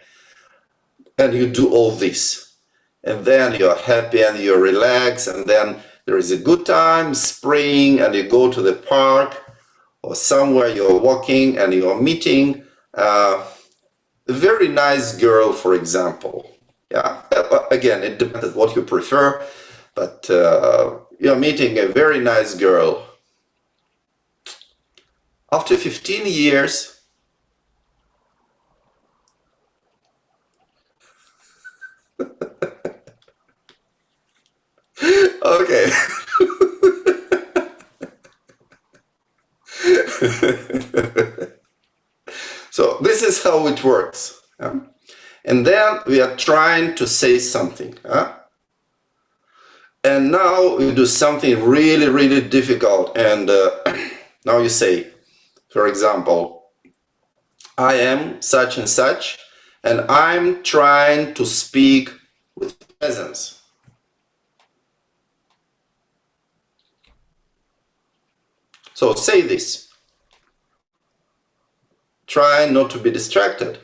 [SPEAKER 1] And you do all this. And then you're happy and you relax, and then there is a good time, spring, and you go to the park or somewhere you're walking and you're meeting a very nice girl, for example. Yeah, again, it depends on what you prefer, but you're meeting a very nice girl. After 15 years, okay. So this is how it works. Yeah? And then we are trying to say something. Huh? And now we do something really, really difficult. And now you say, for example, I am such and such, and I'm trying to speak with presence. So say this. Try not to be distracted.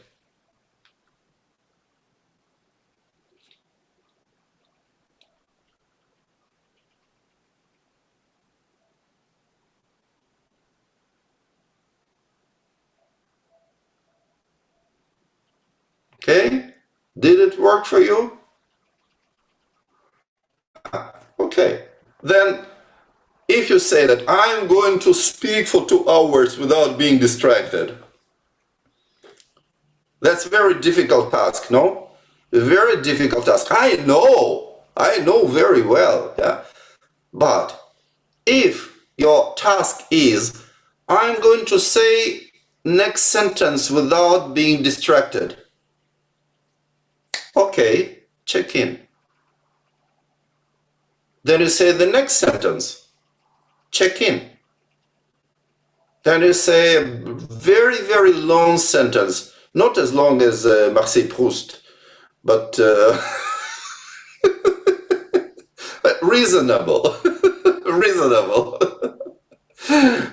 [SPEAKER 1] Okay? Did it work for you? Okay. Then if you say that I'm going to speak for 2 hours without being distracted, that's a very difficult task, no? A very difficult task. I know very well, yeah? But if your task is, I'm going to say next sentence without being distracted, okay, check in. Then you say the next sentence, check in. Then you say a very, very long sentence, not as long as Marcel Proust, but reasonable, reasonable,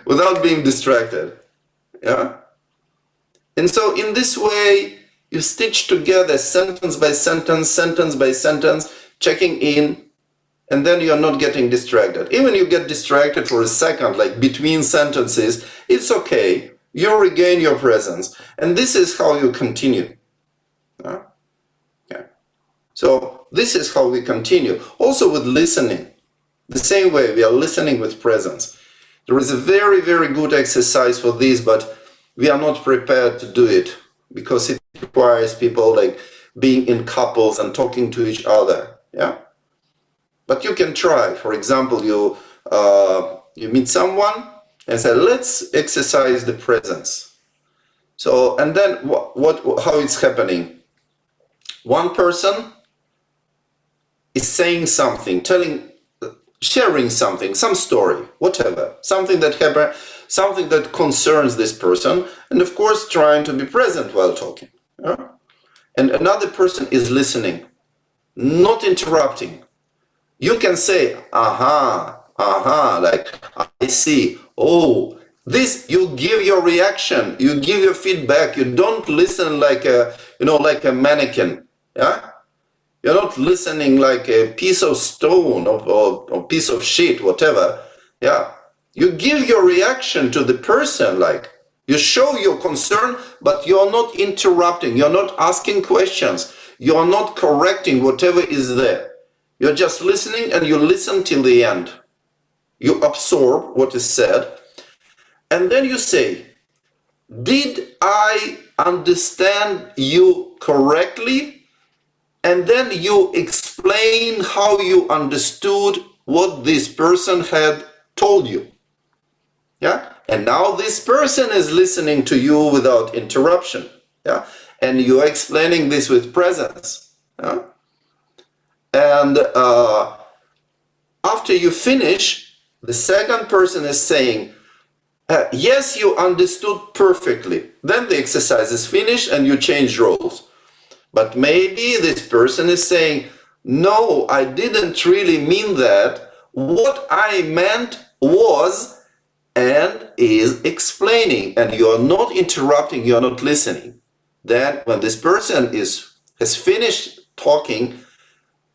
[SPEAKER 1] without being distracted. Yeah. And so in this way, you stitch together sentence by sentence, checking in, and then you're not getting distracted. Even you get distracted for a second, like between sentences, it's okay. You regain your presence. And this is how you continue. Yeah. So this is how we continue. Also with listening. The same way, we are listening with presence. There is a very, very good exercise for this, but we are not prepared to do it because it requires people like being in couples and talking to each other. Yeah. But you can try. For example, you meet someone and say, let's exercise the presence. So, and then how it's happening? One person is saying something, sharing something, some story, whatever, something that happened, something that concerns this person, and of course trying to be present while talking. Yeah? And another person is listening, not interrupting. You can say, like, I see, oh, this, you give your reaction, you give your feedback, you don't listen like a, like a mannequin, yeah? You're not listening like a piece of stone or piece of shit, whatever, yeah? You give your reaction to the person, like, you show your concern, but you're not interrupting, you're not asking questions, you're not correcting whatever is there. You're just listening, and you listen till the end. You absorb what is said, and then you say, did I understand you correctly? And then you explain how you understood what this person had told you. Yeah? And now this person is listening to you without interruption. Yeah? And you're explaining this with presence. Yeah? And after you finish, the second person is saying, yes, you understood perfectly. Then the exercise is finished and you change roles. But maybe this person is saying, no, I didn't really mean that. What I meant was, and is explaining. And you're not interrupting, you're not listening. Then when this person has finished talking,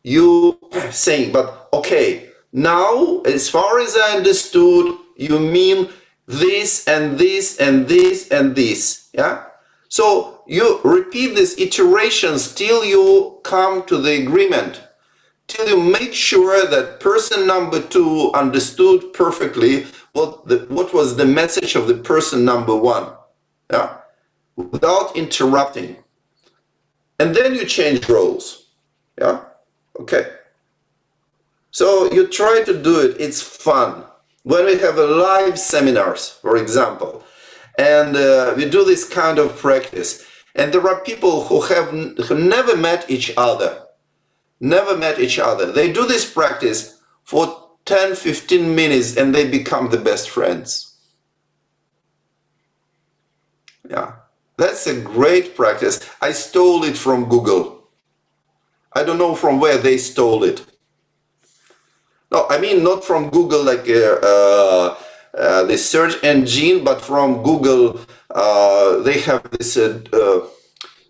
[SPEAKER 1] you saying, but okay, now as far as I understood, you mean this and this and this and this, yeah? So you repeat these iterations till you come to the agreement, till you make sure that person number 2 understood perfectly what was the message of the person number 1, yeah? Without interrupting. And then you change roles, yeah? Okay. So you try to do it, it's fun. when we have a live seminars, for example, and we do this kind of practice, and there are people who never met each other, They do this practice for 10, 15 minutes and they become the best friends. Yeah, that's a great practice. I stole it from Google. I don't know from where they stole it. No, I mean not from Google like the search engine, but from Google. They have this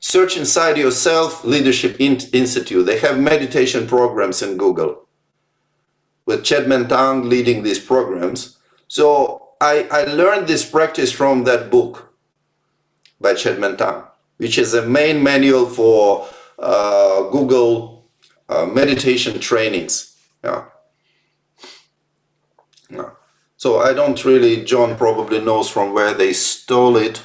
[SPEAKER 1] Search Inside Yourself Leadership Institute. They have meditation programs in Google with Chad Mentang leading these programs. So I learned this practice from that book by Chad Mentang, which is a main manual for Google meditation trainings. Yeah. Yeah. So I don't really, John probably knows from where they stole it.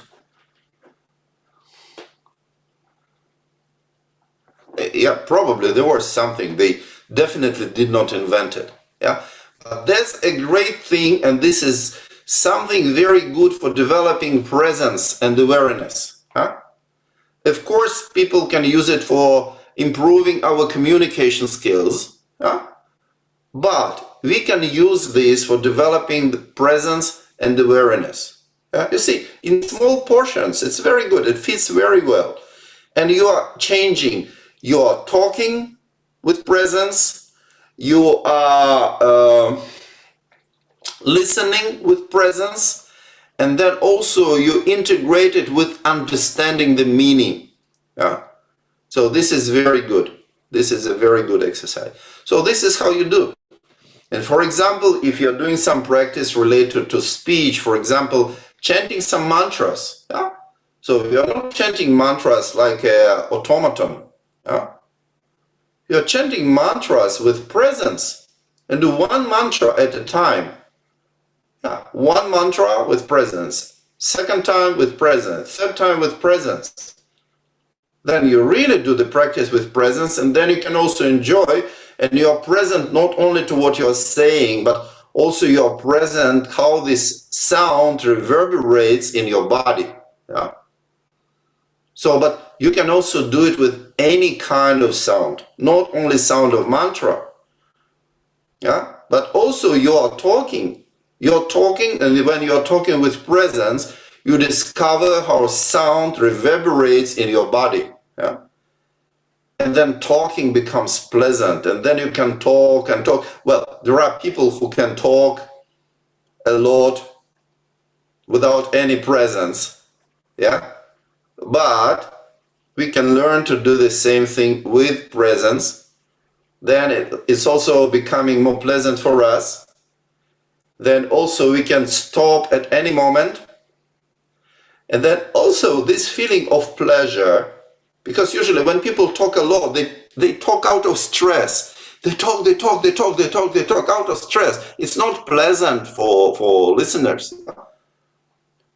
[SPEAKER 1] Yeah, probably there was something. They definitely did not invent it. Yeah, but that's a great thing, and this is something very good for developing presence and awareness. Huh? Of course, people can use it for improving our communication skills, huh? But we can use this for developing the presence and awareness. You see, in small portions, it's very good. It fits very well. And you are changing. You are talking with presence. You are listening with presence. And then also you integrate it with understanding the meaning. Yeah. So this is very good. This is a very good exercise. So this is how you do. And for example, if you're doing some practice related to speech, for example, chanting some mantras. Yeah? So you're not chanting mantras like an automaton. Yeah? You're chanting mantras with presence and do one mantra at a time. Yeah. One mantra with presence, second time with presence, third time with presence. Then you really do the practice with presence, and then you can also enjoy, and you are present not only to what you're saying, but also you are present how this sound reverberates in your body. Yeah. So, but you can also do it with any kind of sound, not only sound of mantra. Yeah, but also you are talking. You're talking, and when you're talking with presence, you discover how sound reverberates in your body. Yeah. And then talking becomes pleasant, and then you can talk and talk. Well, there are people who can talk a lot without any presence. Yeah. But we can learn to do the same thing with presence. Then it's also becoming more pleasant for us. Then also we can stop at any moment. And then also this feeling of pleasure, because usually when people talk a lot, they talk out of stress. They talk out of stress. It's not pleasant for listeners.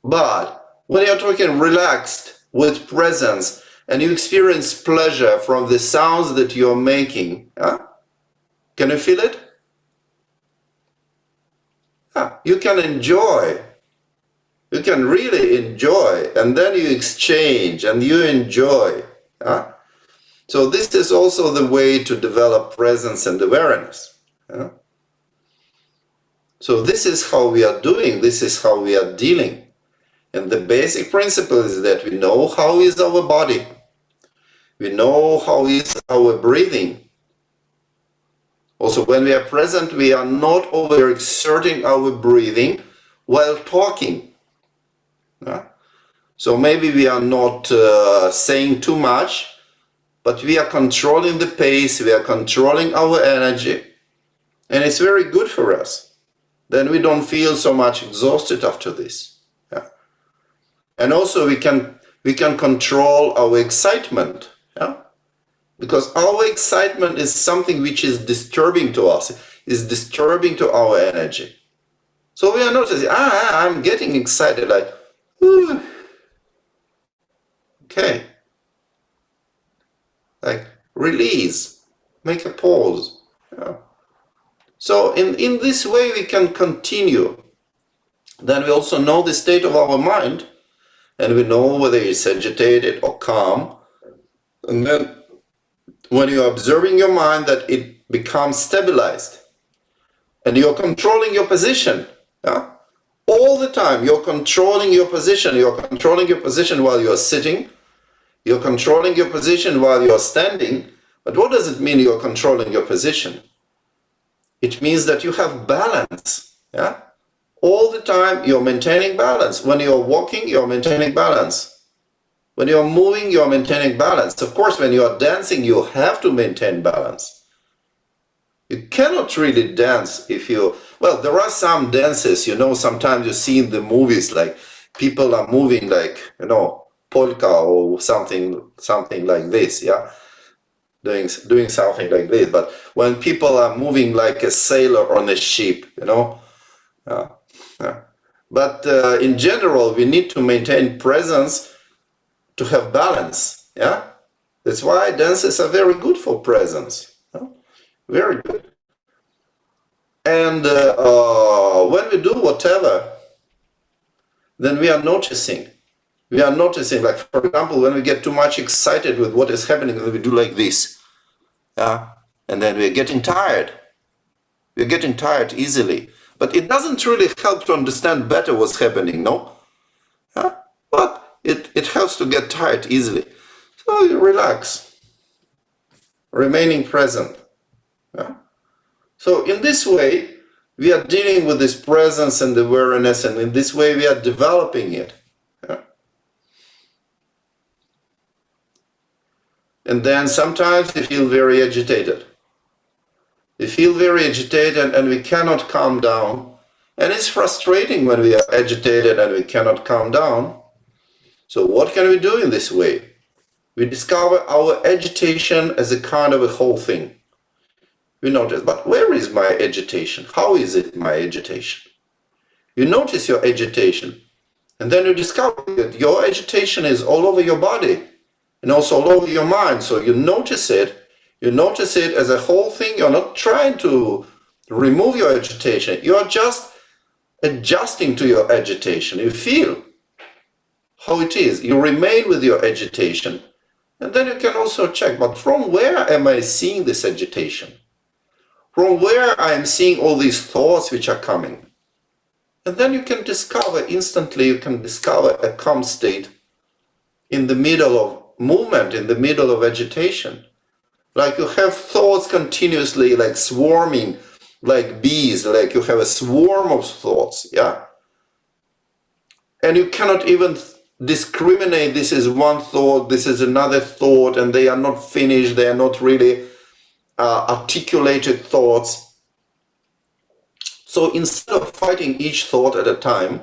[SPEAKER 1] But when you're talking relaxed with presence and you experience pleasure from the sounds that you're making, can you feel it? You can enjoy. You can really enjoy, and then you exchange and you enjoy. So this is also the way to develop presence and awareness. So this is how we are doing, this is how we are dealing. And the basic principle is that we know how is our body. We know how is our breathing. Also, when we are present, we are not overexerting our breathing while talking. So maybe we are not saying too much, but we are controlling the pace, we are controlling our energy, and it's very good for us. Then we don't feel so much exhausted after this. And also we can control our excitement, because our excitement is something which is disturbing to us, is disturbing to our energy. So we are noticing, I'm getting excited, like, ooh. Okay. Like, release, make a pause. So in this way we can continue. Then we also know the state of our mind, and we know whether it's agitated or calm. And then when you're observing your mind, that it becomes stabilized. And you're controlling your position. Yeah? All the time you're controlling your position. You're controlling your position while you're sitting. You're controlling your position while you're standing. But what does it mean you're controlling your position? It means that you have balance. Yeah? All the time you're maintaining balance. When you're walking, you're maintaining balance. When you're moving, you're maintaining balance. Of course, when you're dancing, you have to maintain balance. You cannot really dance if you... Well, there are some dances, you know, sometimes you see in the movies, like people are moving like, you know, polka or something like this, yeah? Doing something like this. But when people are moving like a sailor on a ship, you know? But in general, we need to maintain presence to have balance, yeah? That's why dances are very good for presence, yeah? Very good. And when we do whatever, then we are noticing. We are noticing, like, for example, when we get too much excited with what is happening, then we do like this, yeah? And then we're getting tired. We're getting tired easily. But it doesn't really help to understand better what's happening, no? Yeah? But it helps to get tired easily. So you relax, remaining present. Yeah? So in this way, we are dealing with this presence and awareness, and in this way we are developing it. Yeah? And then sometimes we feel very agitated. We feel very agitated and we cannot calm down. And it's frustrating when we are agitated and we cannot calm down. So what can we do in this way? We discover our agitation as a kind of a whole thing. We notice, but where is my agitation? How is it my agitation? You notice your agitation, and then you discover that your agitation is all over your body and also all over your mind. So you notice it as a whole thing. You're not trying to remove your agitation. You're just adjusting to your agitation. You feel how it is. You remain with your agitation. And then you can also check, but from where am I seeing this agitation? From where I am seeing all these thoughts which are coming? And then you can discover, instantly you can discover a calm state in the middle of movement, in the middle of agitation. Like you have thoughts continuously like swarming, like bees, like you have a swarm of thoughts, yeah? And you cannot even discriminate, this is one thought, this is another thought, and they are not finished, they are not really articulated thoughts. So instead of fighting each thought at a time,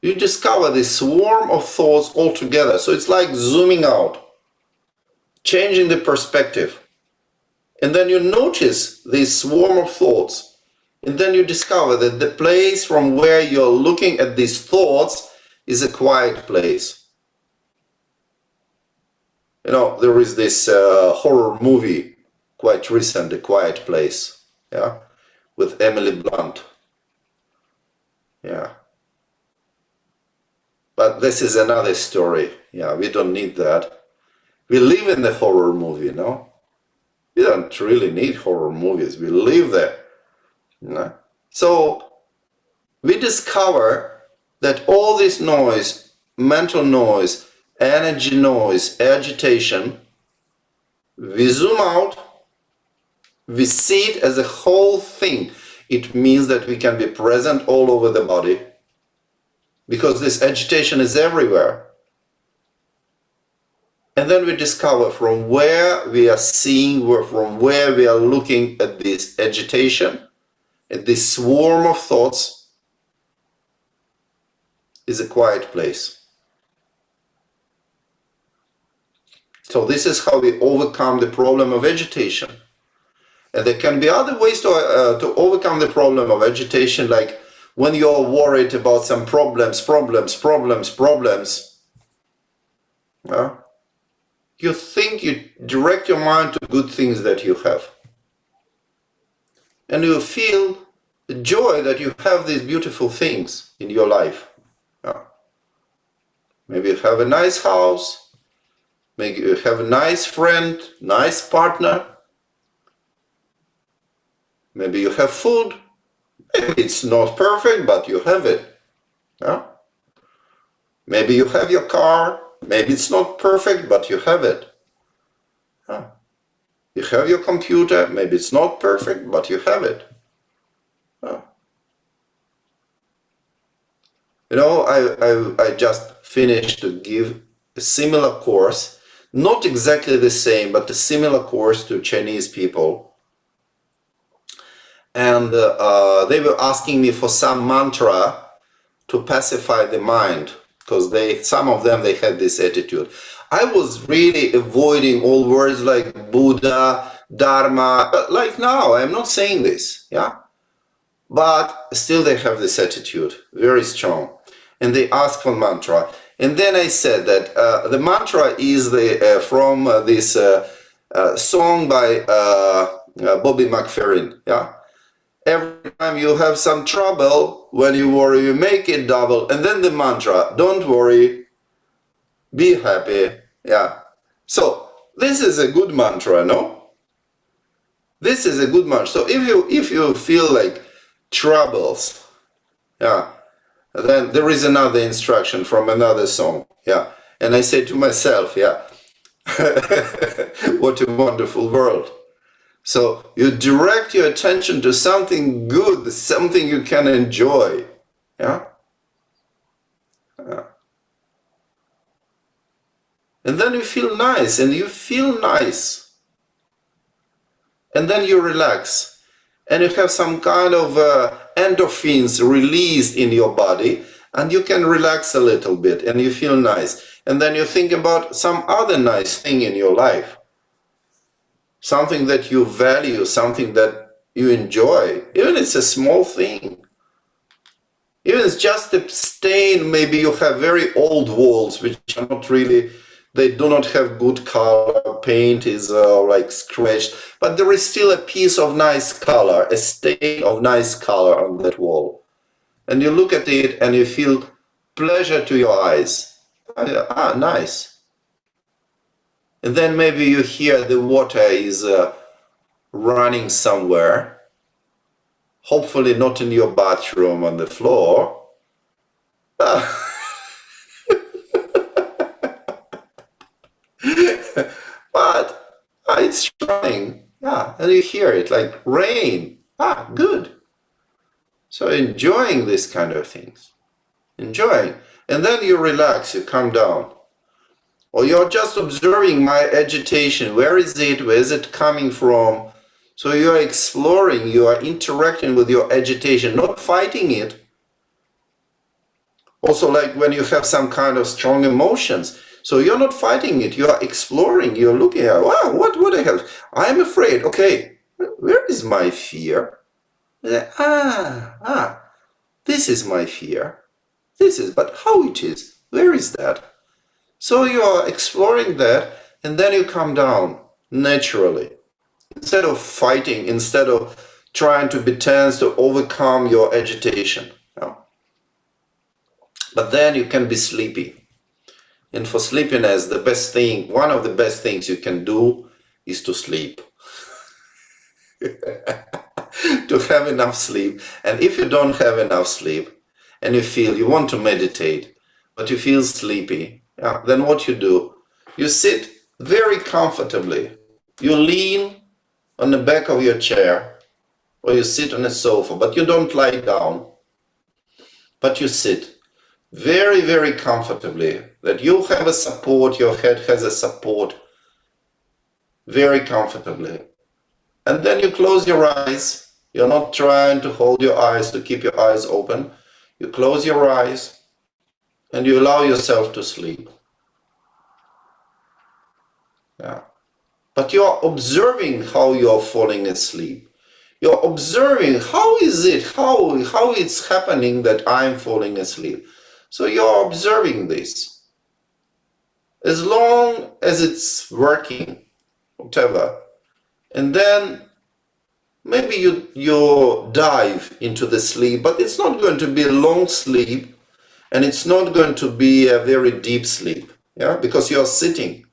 [SPEAKER 1] you discover this swarm of thoughts all together. So it's like zooming out, changing the perspective. And then you notice this swarm of thoughts. And then you discover that the place from where you're looking at these thoughts is a quiet place. You know, there is this horror movie, quite recent, A Quiet Place, yeah, with Emily Blunt. Yeah. But this is another story. Yeah, we don't need that. We live in the horror movie, no? We don't really need horror movies. We live there. You know? So we discover that all this noise, mental noise, energy noise, agitation, we zoom out, we see it as a whole thing. It means that we can be present all over the body, because this agitation is everywhere. And then we discover from where we are seeing, from where we are looking at this agitation, at this swarm of thoughts, is a quiet place. So this is how we overcome the problem of agitation. And there can be other ways to overcome the problem of agitation, like when you're worried about some problems, you direct your mind to good things that you have. and you feel the joy that you have these beautiful things in your life. Yeah. Maybe you have a nice house, maybe you have a nice friend, nice partner, maybe you have food. Maybe it's not perfect, but you have it. Yeah? Maybe you have your car, maybe it's not perfect, but you have it. Yeah. You have your computer, maybe it's not perfect, but you have it. Yeah. You know, I just finished to give a similar course, not exactly the same, but a similar course to Chinese people. And they were asking me for some mantra to pacify the mind, because some of them, they had this attitude. I was really avoiding all words like Buddha, Dharma, like now, I'm not saying this, yeah? But still they have this attitude, very strong. And they ask for mantra. And then I said that the mantra is from this song by Bobby McFerrin, yeah? Every time you have some trouble, when you worry, you make it double. And then the mantra, don't worry, be happy. Yeah. So this is a good mantra, no? This is a good mantra. So if you feel like troubles, yeah, then there is another instruction from another song. Yeah. And I say to myself, yeah, what a wonderful world. So you direct your attention to something good, something you can enjoy. Yeah? And then you feel nice, and you feel nice. And then you relax. And you have some kind of endorphins released in your body, and you can relax a little bit, and you feel nice. And then you think about some other nice thing in your life. Something that you value, something that you enjoy. Even it's a small thing. Even it's just a stain, maybe you have very old walls, which are not really, they do not have good color, paint is like scratched, but there is still a piece of nice color, a stain of nice color on that wall. And you look at it and you feel pleasure to your eyes. Ah, nice. And then maybe you hear the water is running somewhere, hopefully not in your bathroom on the floor. But it's running, yeah, and you hear it like rain. Ah, good. So enjoying these kind of things, enjoying, and then you relax, you calm down. Or you're just observing my agitation. Where is it? Where is it coming from? So you are exploring, you are interacting with your agitation, not fighting it. Also, like when you have some kind of strong emotions. So you're not fighting it, you are exploring, you're looking at, wow, what would I have? I'm afraid. Okay, where is my fear? This is my fear. This is, but how it is? Where is that? So you are exploring that, and then you come down naturally. Instead of fighting, instead of trying to be tense to overcome your agitation. No? But then you can be sleepy. And for sleepiness, the best thing, one of the best things you can do is to sleep. To have enough sleep. And if you don't have enough sleep, and you feel you want to meditate, but you feel sleepy, then what you do, you sit very comfortably. You lean on the back of your chair, or you sit on a sofa, but you don't lie down, but you sit very, very comfortably, that you have a support, your head has a support, very comfortably. And then you close your eyes. You're not trying to hold your eyes, to keep your eyes open. You close your eyes, and you allow yourself to sleep. Yeah. But you're observing how you're falling asleep. You're observing how is it, how it's happening that I'm falling asleep. So you're observing this. As long as it's working, whatever. And then maybe you dive into the sleep, but it's not going to be a long sleep, and it's not going to be a very deep sleep, yeah, because you're sitting.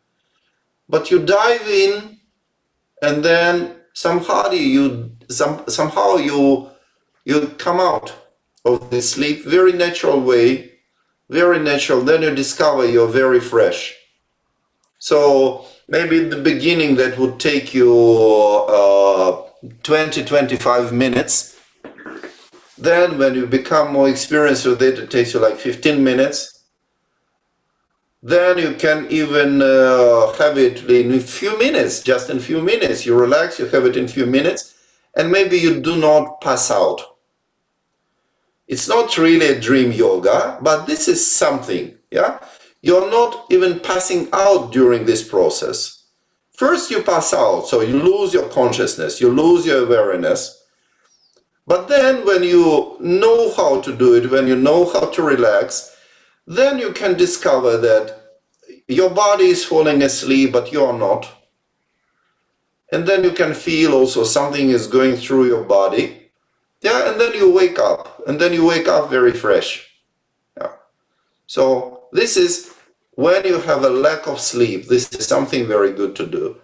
[SPEAKER 1] But you dive in, and then somehow you come out of the sleep, very natural way, very natural. Then you discover you're very fresh. So maybe in the beginning that would take you 20-25 minutes. Then when you become more experienced with it, it takes you like 15 minutes. Then you can even have it in a few minutes, just in a few minutes. You relax, you have it in a few minutes, and maybe you do not pass out. It's not really a dream yoga, but this is something, yeah? You're not even passing out during this process. First you pass out, so you lose your consciousness, you lose your awareness. But then when you know how to do it, when you know how to relax, then you can discover that your body is falling asleep, but you're not. And then you can feel also something is going through your body. Yeah, and then you wake up, and then you wake up very fresh. Yeah. So this is when you have a lack of sleep, this is something very good to do.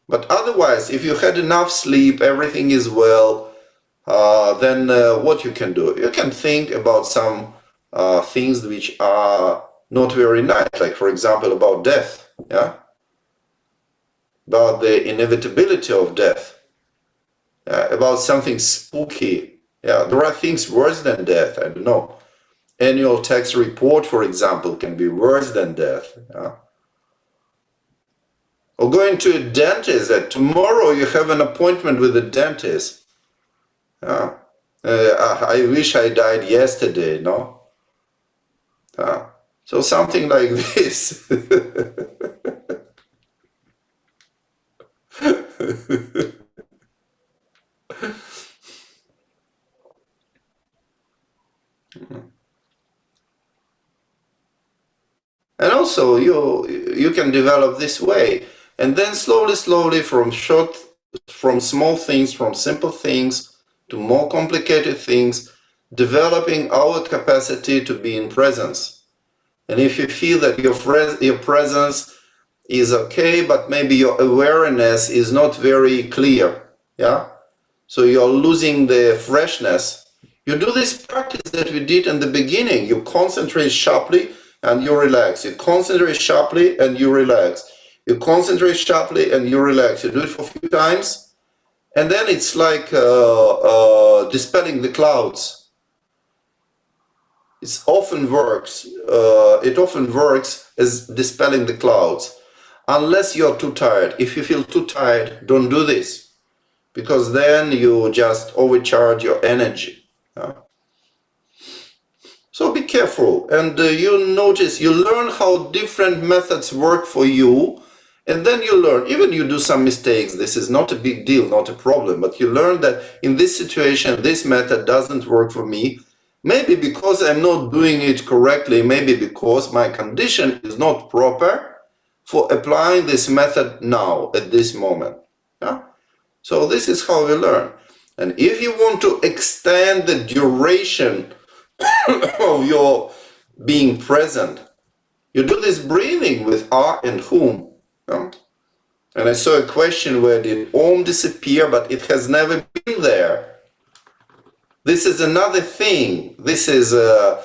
[SPEAKER 1] But otherwise, if you had enough sleep, everything is well, then what you can do? You can think about some things which are not very nice, like for example about death, yeah, about the inevitability of death, about something spooky. Yeah, there are things worse than death. I don't know. Annual tax report, for example, can be worse than death. Yeah? Or going to a dentist, that tomorrow you have an appointment with a dentist. Yeah? I wish I died yesterday, no? So something like this. And also you can develop this way, and then slowly from small things, from simple things to more complicated things, developing our capacity to be in presence. And if you feel that your presence is okay, but maybe your awareness is not very clear, yeah, so you're losing the freshness, you do this practice that we did in the beginning. You concentrate sharply and you relax. You concentrate sharply and you relax. You concentrate sharply and you relax. You do it for a few times, and then it's like dispelling the clouds. It often works as dispelling the clouds, unless you're too tired. If you feel too tired, don't do this, because then you just overcharge your energy. So be careful, and you learn how different methods work for you, and then you learn, even you do some mistakes, this is not a big deal, not a problem, but you learn that in this situation, this method doesn't work for me, maybe because I'm not doing it correctly, maybe because my condition is not proper for applying this method now, at this moment. Yeah? So this is how we learn. And if you want to extend the duration of your being present, you do this breathing with ah and hum. Yeah? And I saw a question where did om disappear, but it has never been there. This is another thing. This is a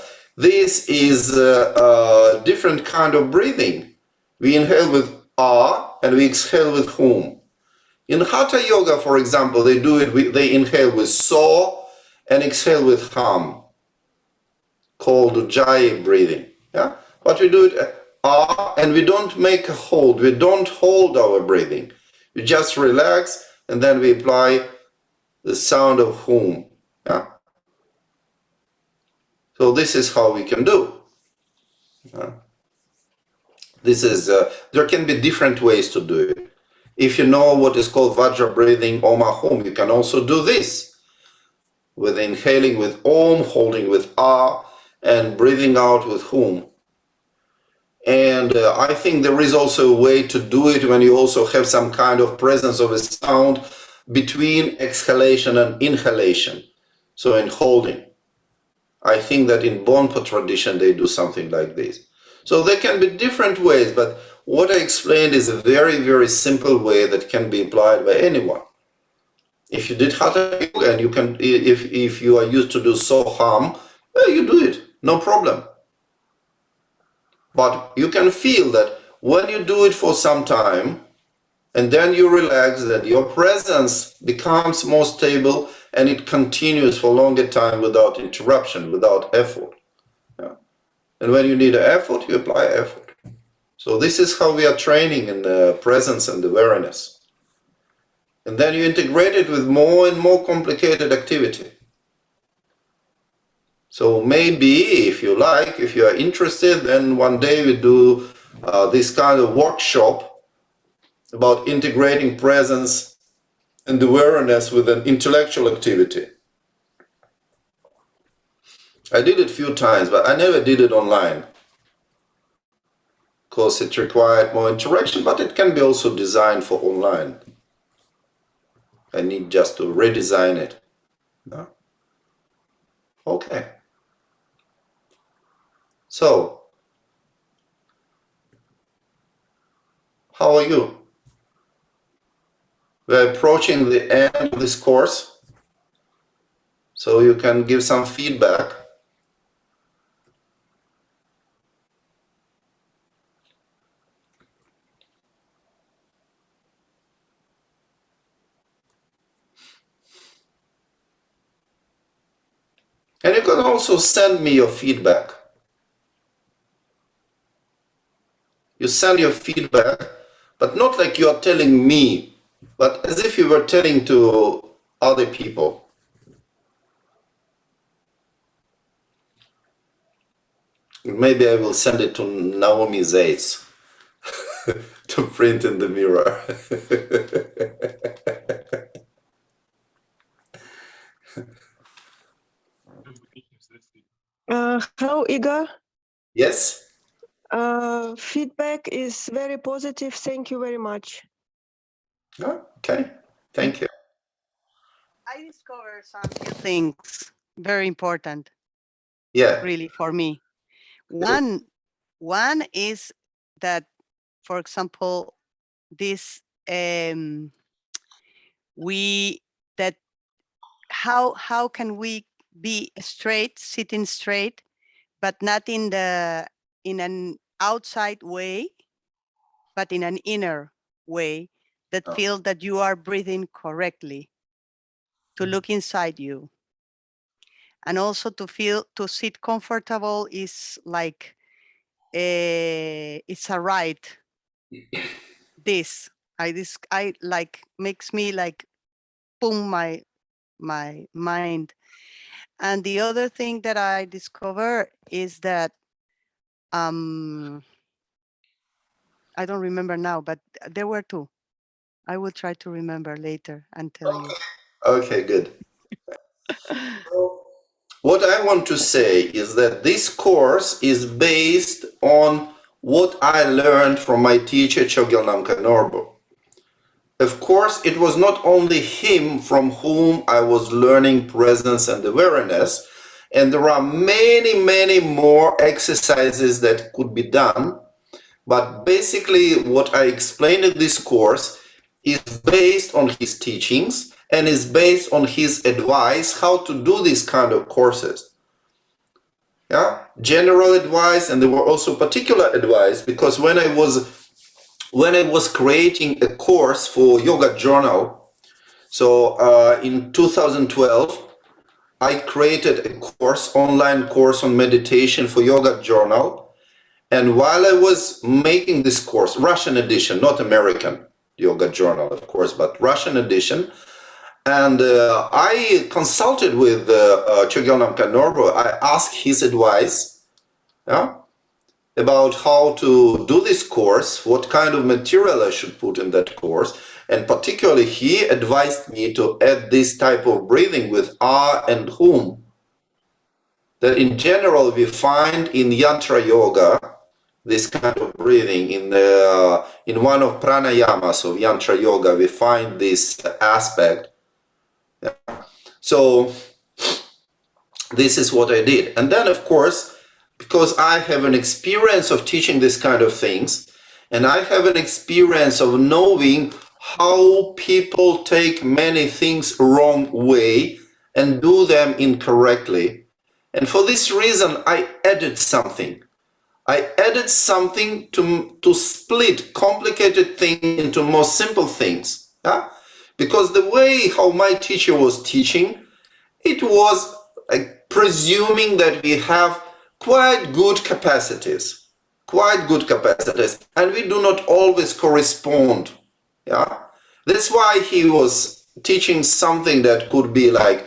[SPEAKER 1] different kind of breathing. We inhale with ah and we exhale with hum. In Hatha Yoga, for example, they inhale with so and exhale with hum, called Ujjayi breathing. Yeah? But we do it ah, and we don't make a hold. We don't hold our breathing. We just relax, and then we apply the sound of hum. Yeah? So this is how we can do. There can be different ways to do it. If you know what is called Vajra breathing, Om Ahum, you can also do this, with inhaling with Om, holding with Ah, and breathing out with Hum. And I think there is also a way to do it when you also have some kind of presence of a sound, between exhalation and inhalation. So in holding. I think that in Bonpo tradition, they do something like this. So there can be different ways, but what I explained is a very, very simple way that can be applied by anyone. If you did Hatha Yoga and you can, if you are used to do Soham, you do it, no problem. But you can feel that when you do it for some time, and then you relax, that your presence becomes more stable and it continues for longer time without interruption, without effort. Yeah. And when you need an effort, you apply effort. So this is how we are training in the presence and awareness. And then you integrate it with more and more complicated activity. So maybe, if you like, if you are interested, then one day we do this kind of workshop about integrating presence and awareness with an intellectual activity. I did it a few times, but I never did it online. Of course, it required more interaction, but it can be also designed for online. I need just to redesign it. No? Okay. So, how are you? We're approaching the end of this course, so you can give some feedback. And you can also send me your feedback. You send your feedback, but not like you are telling me, but as if you were telling to other people. Maybe I will send it to Naomi Zaitz to print in the mirror.
[SPEAKER 9] Hello, Igor.
[SPEAKER 1] Yes?
[SPEAKER 9] Feedback is very positive. Thank you very much.
[SPEAKER 1] Oh, okay, thank you.
[SPEAKER 4] I discovered some new things very important,
[SPEAKER 1] Yeah.
[SPEAKER 4] really, for me. One is that, for example, this how can we be straight, sitting straight, but not in an outside way, but in an inner way that feel that you are breathing correctly, to look inside you. And also to sit comfortable is like, it's a right. I like, makes me like, boom, my mind. And the other thing that I discover is that, I don't remember now, but there were two. I will try to remember later and tell you.
[SPEAKER 1] Okay, good. What I want to say is that this course is based on what I learned from my teacher, Chogyal Namkha Norbu. Of course, it was not only him from whom I was learning presence and awareness, and there are many, many more exercises that could be done. But basically, what I explained in this course is based on his teachings and is based on his advice how to do these kind of courses. Yeah, general advice, and there were also particular advice, because when I was creating a course for Yoga Journal, so in 2012, I created a course, online course on meditation for Yoga Journal. And while I was making this course, Russian edition, not American Yoga Journal, of course, but Russian edition, and I consulted with Chogyal Namkha Norbu. I asked his advice, yeah, about how to do this course, what kind of material I should put in that course. And particularly, he advised me to add this type of breathing with ah and hum, that in general we find in Yantra Yoga, this kind of breathing in one of pranayamas of yantra yoga. We find this aspect. So this is what I did. And then, of course, because I have an experience of teaching this kind of things, and I have an experience of knowing how people take many things wrong way and do them incorrectly. And for this reason, I added something. I added something to split complicated things into more simple things. Yeah? Because the way how my teacher was teaching, it was like presuming that we have quite good capacities, and we do not always correspond. Yeah, that's why he was teaching something that could be like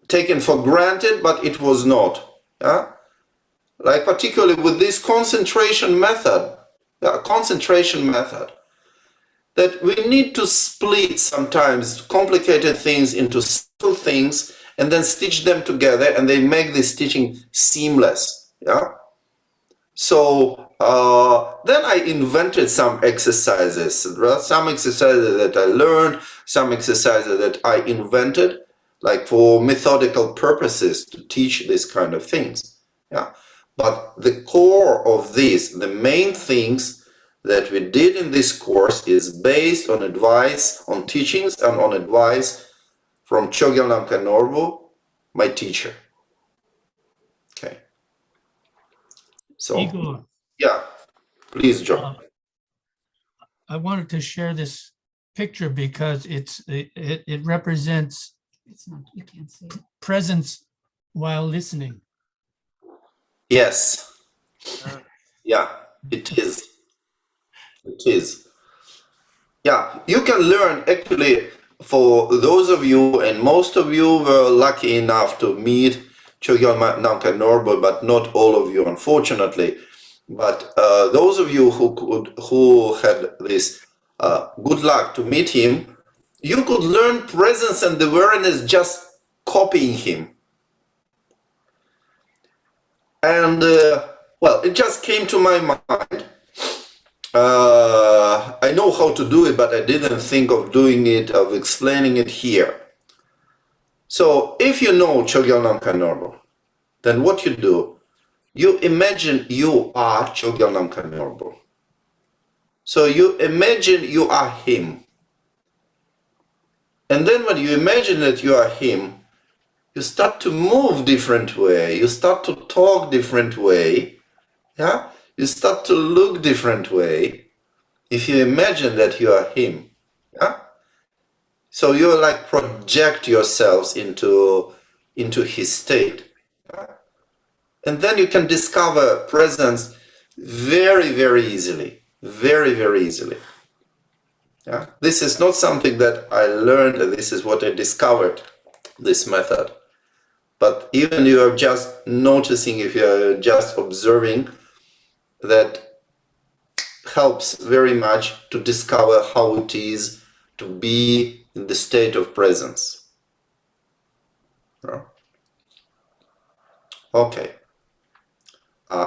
[SPEAKER 1] taken for granted, but it was not. Yeah, like particularly with this concentration method, that we need to split sometimes complicated things into simple things and then stitch them together, and they make this teaching seamless. Yeah. So then I invented some exercises. Some exercises that I learned, some exercises that I invented, like for methodical purposes to teach this kind of things. Yeah. But the core of this, the main things that we did in this course is based on advice, on teachings, and on advice from Chogyal Namkha Norbu, my teacher. Okay. So,
[SPEAKER 10] Igor,
[SPEAKER 1] yeah, please, John.
[SPEAKER 10] I wanted to share this picture because it represents you can't see it. Presence while listening.
[SPEAKER 1] Yes. Yeah, it is. It is. Yeah, you can learn actually. For those of you, and most of you were lucky enough to meet Chogyal Namkha Norbu, but not all of you, unfortunately. But those of you who had this good luck to meet him, you could learn presence and awareness just copying him. And well, it just came to my mind. I know how to do it, but I didn't think of doing it, of explaining it here. So if you know Chogyal Namkha Norbu, then what you do, you imagine you are Chogyal Namkha Norbu. So you imagine you are him. And then when you imagine that you are him, you start to move different way, you start to talk different way, yeah? You start to look different way if you imagine that you are him. Yeah? So you like project yourselves into his state. Yeah? And then you can discover presence very, very easily. Very, very easily. Yeah? This is not something that I learned, this is what I discovered, this method. But even you are just noticing, if you are just observing, that helps very much to discover how it is to be in the state of presence. Okay.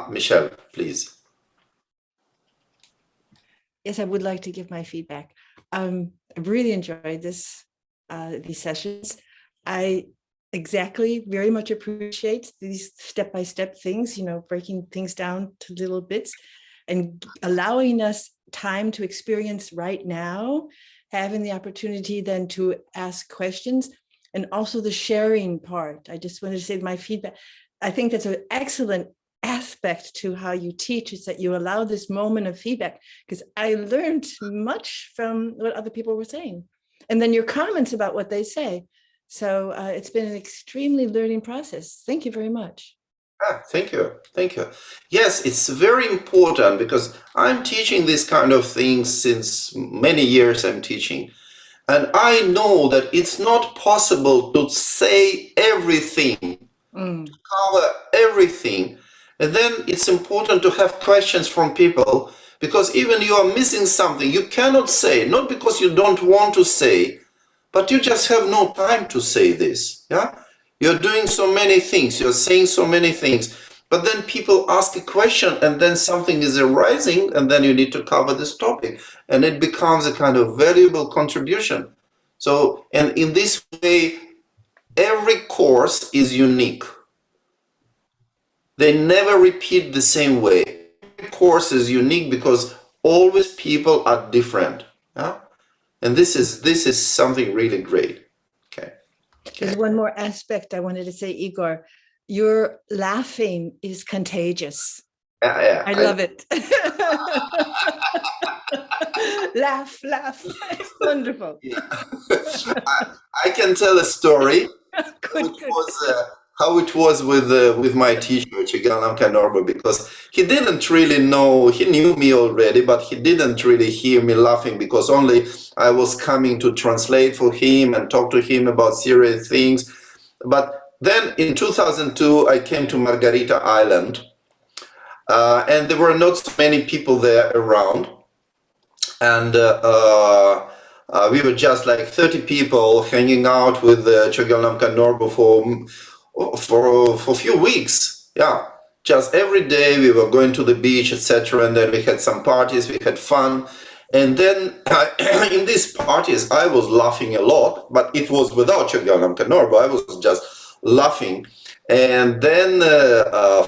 [SPEAKER 1] Michelle, please.
[SPEAKER 7] Yes, I would like to give my feedback. I really enjoyed these sessions. I very much appreciate these step-by-step things, breaking things down to little bits and allowing us time to experience right now, having the opportunity then to ask questions, and also the sharing part. I just wanted to say my feedback. I think that's an excellent aspect to how you teach, is that you allow this moment of feedback, because I learned much from what other people were saying. And then your comments about what they say. So it's been an extremely learning process. Thank you very much.
[SPEAKER 1] Thank you. Thank you. Yes, it's very important because I'm teaching this kind of things since many years I'm teaching. And I know that it's not possible to say everything, to cover everything. And then it's important to have questions from people, because even you are missing something, you cannot say, not because you don't want to say, but you just have no time to say this. Yeah, you're doing so many things, you're saying so many things, but then people ask a question and then something is arising and then you need to cover this topic and it becomes a kind of valuable contribution. So, and in this way, every course is unique. They never repeat the same way. Every course is unique because always people are different. Yeah? And this is something really great. Okay.
[SPEAKER 7] There's one more aspect I wanted to say, Igor. Your laughing is contagious.
[SPEAKER 1] Yeah,
[SPEAKER 7] I love it. Laugh. It's wonderful.
[SPEAKER 1] Yeah. I can tell a story.
[SPEAKER 7] Good.
[SPEAKER 1] How it was with my teacher Chigalanka Norbo, because he didn't really know. He knew me already, but he didn't really hear me laughing because only I was coming to translate for him and talk to him about serious things. But then in 2002, I came to Margarita Island, and there were not so many people there around. And we were just like 30 people hanging out with Chogyalnamka Norbo for a few weeks. Yeah, just every day we were going to the beach, etc. And then we had some parties, we had fun. And then in these parties, I was laughing a lot, but it was without Chogyalnamka Norbo. I was just laughing. And then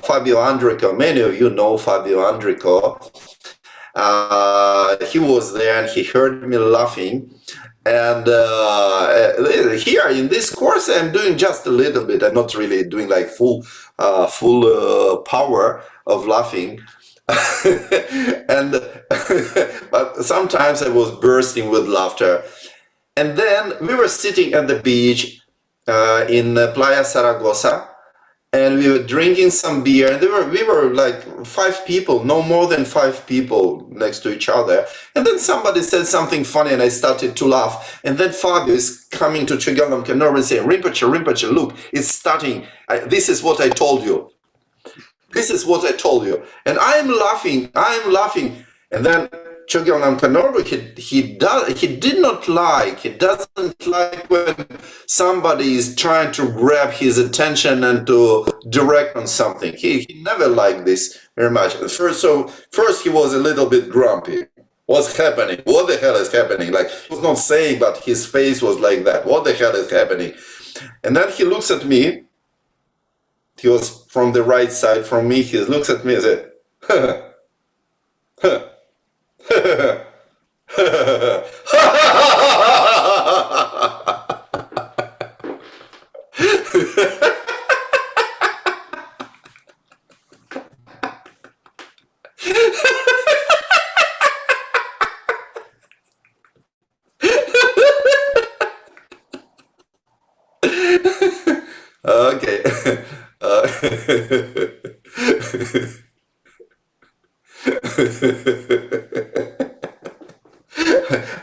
[SPEAKER 1] Fabio Andrico, many of you know Fabio Andrico, he was there and he heard me laughing. And here in this course, I'm doing just a little bit. I'm not really doing like full power of laughing. And but sometimes I was bursting with laughter. And then we were sitting at the beach in Playa Zaragoza, and we were drinking some beer, and we were like 5 people, no more than 5 people next to each other. And then somebody said something funny and I started to laugh. And then Fabio is coming to Chogyalnamka Norbo and saying, Rinpoche, look, it's starting. This is what I told you. This is what I told you. And I'm laughing. And then Chogyalnamka Norbo, he doesn't like when somebody is trying to grab his attention and to direct on something. He never liked this very much. First he was a little bit grumpy. What's happening? What the hell is happening? Like, he was not saying, but his face was like that. What the hell is happening? And then he looks at me. He was from the right side from me. He looks at me and said, okay.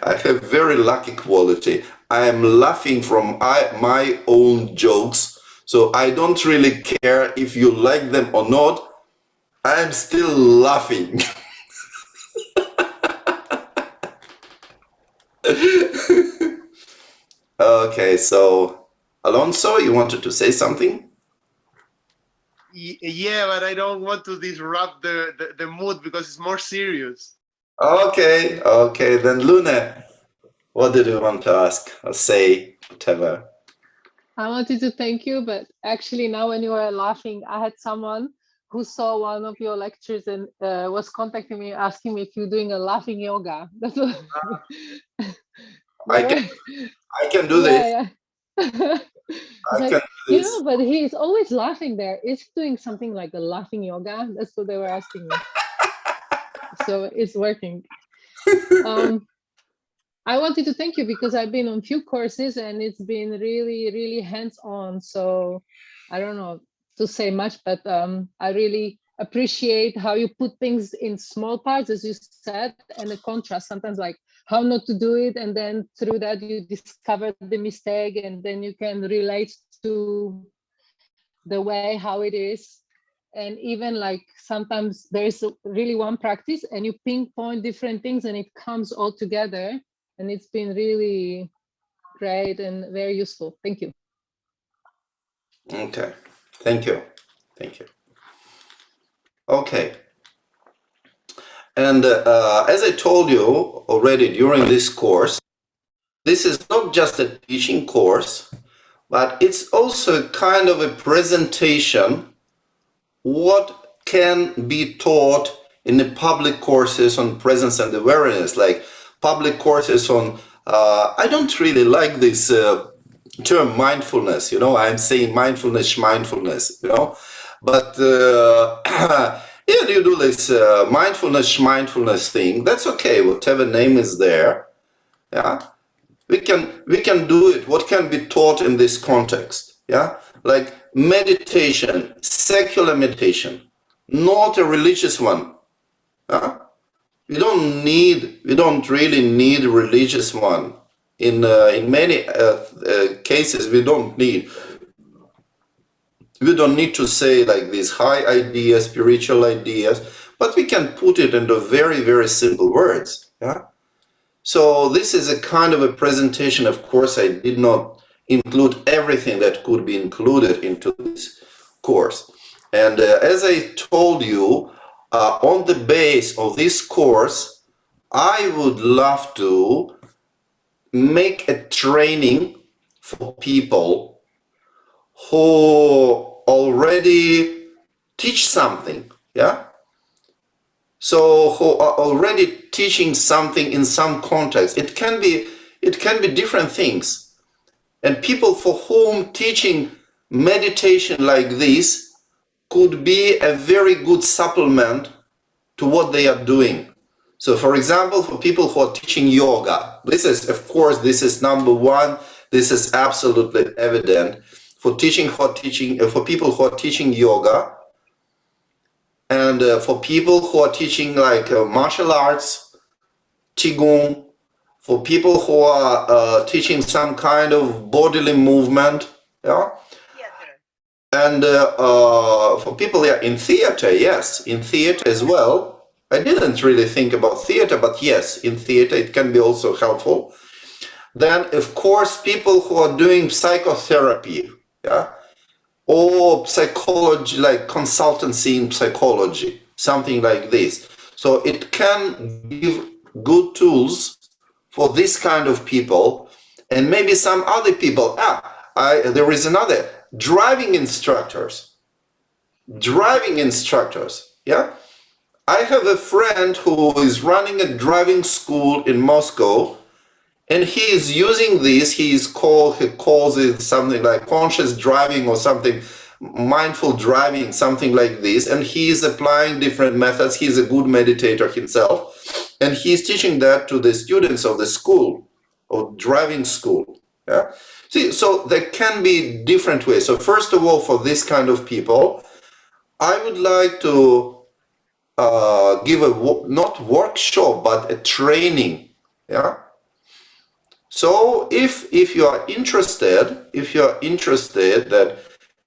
[SPEAKER 1] I have very lucky quality. I am laughing from my own jokes, so I don't really care if you like them or not. I'm still laughing. Okay, so Alonso, you wanted to say something?
[SPEAKER 3] Yeah, but I don't want to disrupt the mood because it's more serious.
[SPEAKER 1] Okay, then Luna, what did you want to ask or say, whatever?
[SPEAKER 6] I wanted to thank you, but actually now when you were laughing, I had someone who saw one of your lectures and was contacting me, asking me if you're doing a laughing yoga. That's what
[SPEAKER 1] I can do this.
[SPEAKER 6] Yeah.
[SPEAKER 1] I
[SPEAKER 6] Like,
[SPEAKER 1] can do this.
[SPEAKER 6] but he's always laughing there. Is he doing something like a laughing yoga? That's what they were asking me. So it's working. I wanted to thank you because I've been on few courses and it's been really, really hands-on. So I don't know to say much, but I really appreciate how you put things in small parts, as you said, and the contrast sometimes, like how not to do it. And then through that, you discover the mistake and then you can relate to the way how it is. And even like sometimes there's really one practice and you pinpoint different things and it comes all together. And it's been really great and very useful. Thank you.
[SPEAKER 1] Okay, thank you. Okay. And as I told you already during this course, this is not just a teaching course, but it's also a kind of a presentation what can be taught in the public courses on presence and awareness, like public courses on, I don't really like this term mindfulness, you know, I'm saying mindfulness, you know, but yeah, you do this mindfulness thing, that's okay, whatever name is there, yeah. We can do it. What can be taught in this context? Yeah, like meditation, secular meditation, not a religious one. Yeah? We don't really need a religious one. In many cases, we don't need to say like these high ideas, spiritual ideas, but we can put it into very, very simple words. Yeah. So this is a kind of a presentation. Of course, I did not include everything that could be included into this course. And as I told you, on the base of this course, I would love to make a training for people who already teach something, yeah? So who are already teaching something in some context. It can be different things. And people for whom teaching meditation like this could be a very good supplement to what they are doing. So for example, for people who are teaching yoga, this is, of course, this is number one. This is absolutely evident. For people who are teaching yoga, and for people who are teaching like martial arts, qigong, for people who are teaching some kind of bodily movement, yeah, and for people, yeah, in theater, yes, in theater as well. I didn't really think about theater, but yes, in theater it can be also helpful. Then, of course, people who are doing psychotherapy, yeah, or psychology, like consultancy in psychology, something like this. So it can give good tools for this kind of people, and maybe some other people. There is another, driving instructors. Yeah, I have a friend who is running a driving school in Moscow, and he is using this. He calls it something like conscious driving or something, mindful driving, something like this. And he is applying different methods. He's a good meditator himself, and he's teaching that to the students of the school, or driving school. Yeah. See, so there can be different ways. So first of all, for this kind of people, I would like to give not workshop, but a training. Yeah. So if you are interested, that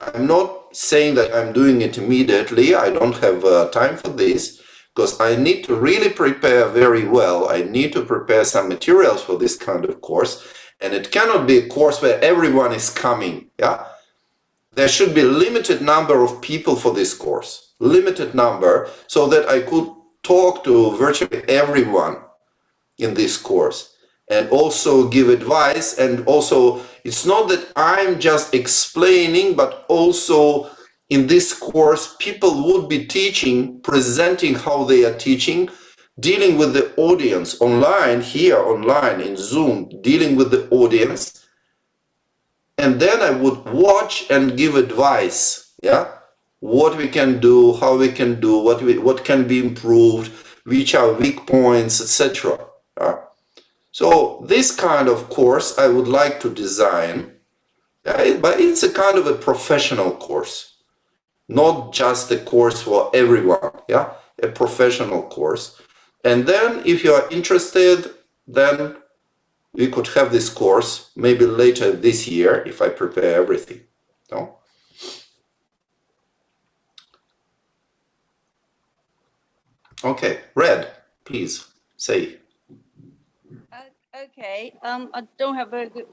[SPEAKER 1] I'm not saying that I'm doing it immediately, I don't have time for this, because I need to really prepare very well. I need to prepare some materials for this kind of course, and it cannot be a course where everyone is coming, yeah? There should be a limited number of people for this course, limited number, so that I could talk to virtually everyone in this course and also give advice. And also, it's not that I'm just explaining, but also in this course people would be teaching, presenting how they are teaching, dealing with the audience online, here online in Zoom, dealing with the audience, and then I would watch and give advice, yeah, what we can do, how we can do, what can be improved, which are weak points, etc. So this kind of course I would like to design, but it's a kind of a professional course, not just a course for everyone, yeah, a professional course. And then if you are interested, then we could have this course maybe later this year if I prepare everything. No? Okay, Red, please say.
[SPEAKER 11] Okay, I don't have very good,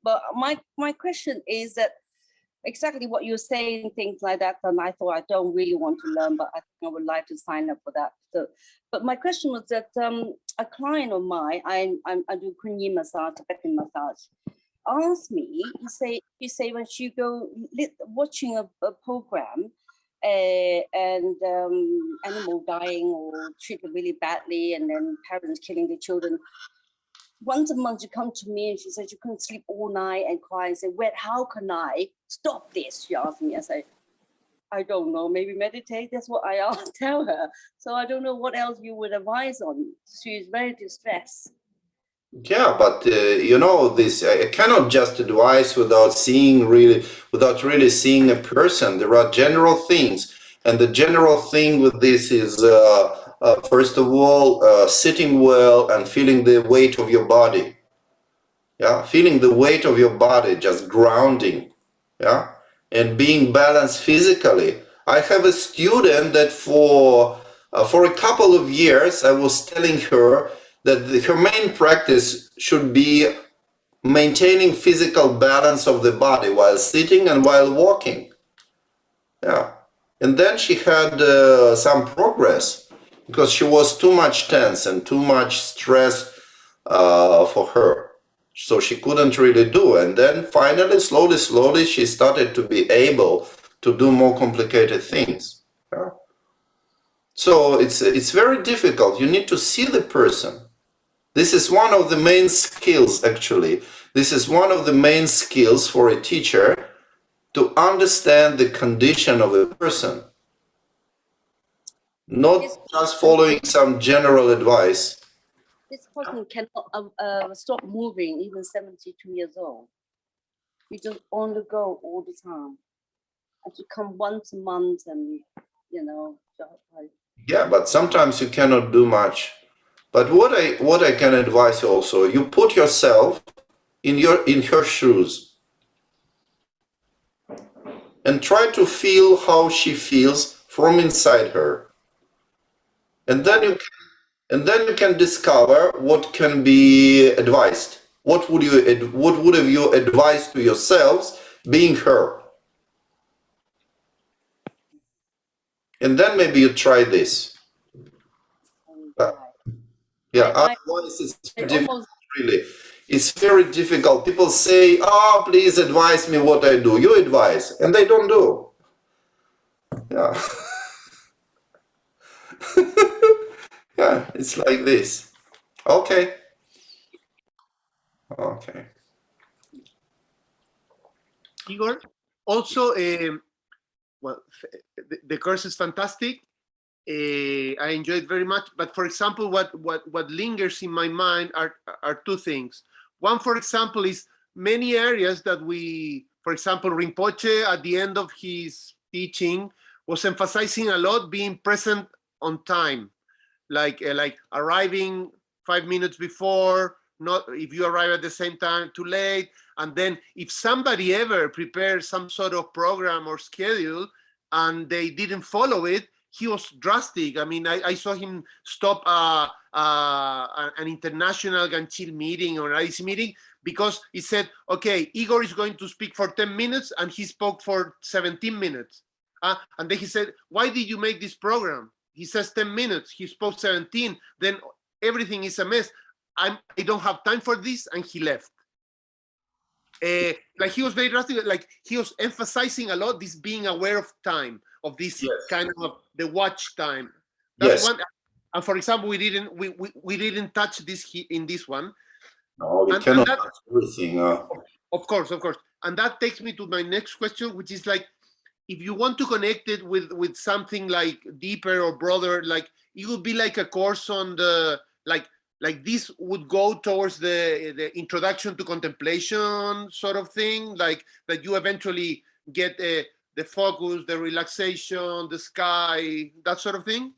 [SPEAKER 11] but my question is that exactly what you're saying, things like that. And I thought I don't really want to learn, but I think I would like to sign up for that. So, but my question was that a client of mine, I do Kunyi massage, Tibetan massage, asked me, you say when she go watching a program and animal dying or treated really badly, and then parents killing their children. Once a month, she come to me and she said, you couldn't sleep all night and cry and say, well, how can I stop this? She asked me. I said, I don't know, maybe meditate. That's what I tell her. So I don't know what else you would advise on. She's very distressed.
[SPEAKER 1] Yeah, but you know, this I cannot just advise without really seeing a person. There are general things, and the general thing with this is first of all sitting well and feeling the weight of your body. Yeah, feeling the weight of your body, just grounding. Yeah, and being balanced physically. I have a student that for a couple of years I was telling her that her main practice should be maintaining physical balance of the body while sitting and while walking. Yeah. And then she had some progress because she was too much tense and too much stress for her. So she couldn't really do. And then finally, slowly, she started to be able to do more complicated things. Yeah. So it's very difficult. You need to see the person. This is one of the main skills, actually. This is one of the main skills for a teacher to understand the condition of a person, not just following some general advice.
[SPEAKER 11] This person cannot stop moving, even 72 years old. You just on the go all the time. And to come once a month and, you know.
[SPEAKER 1] Yeah, but sometimes you cannot do much. But what I can advise you also, you put yourself in her shoes and try to feel how she feels from inside her. And then you can discover what can be advised. What would have you advised to yourselves being her? And then maybe you try this. Yeah, otherwise it's difficult, really. It's very difficult. People say, oh, please advise me what I do. You advise, and they don't do. Yeah. Yeah, it's like this. Okay. Okay.
[SPEAKER 3] Igor, also, well, the course is fantastic. I enjoy it very much. But for example, what lingers in my mind are two things. One, for example, is many areas that we, for example, Rinpoche at the end of his teaching was emphasizing a lot being present on time, like arriving 5 minutes before, not if you arrive at the same time, too late. And then if somebody ever prepares some sort of program or schedule and they didn't follow it, he was drastic. I mean, I saw him stop an international Ganchil meeting or an IC meeting because he said, okay, Igor is going to speak for 10 minutes and he spoke for 17 minutes. And then he said, why did you make this program? He says 10 minutes, he spoke 17, then everything is a mess. I don't have time for this, and he left. Like he was very drastic, like he was emphasizing a lot this being aware of time, of this kind of the watch time. That's one. And for example, we didn't touch this in this one.
[SPEAKER 1] No, we cannot touch everything.
[SPEAKER 3] Of course. And that takes me to my next question, which is like, if you want to connect it with something like deeper or broader, like it would be like a course on the like this would go towards the introduction to contemplation sort of thing, like that you eventually get the focus, the relaxation, the sky, that sort of thing.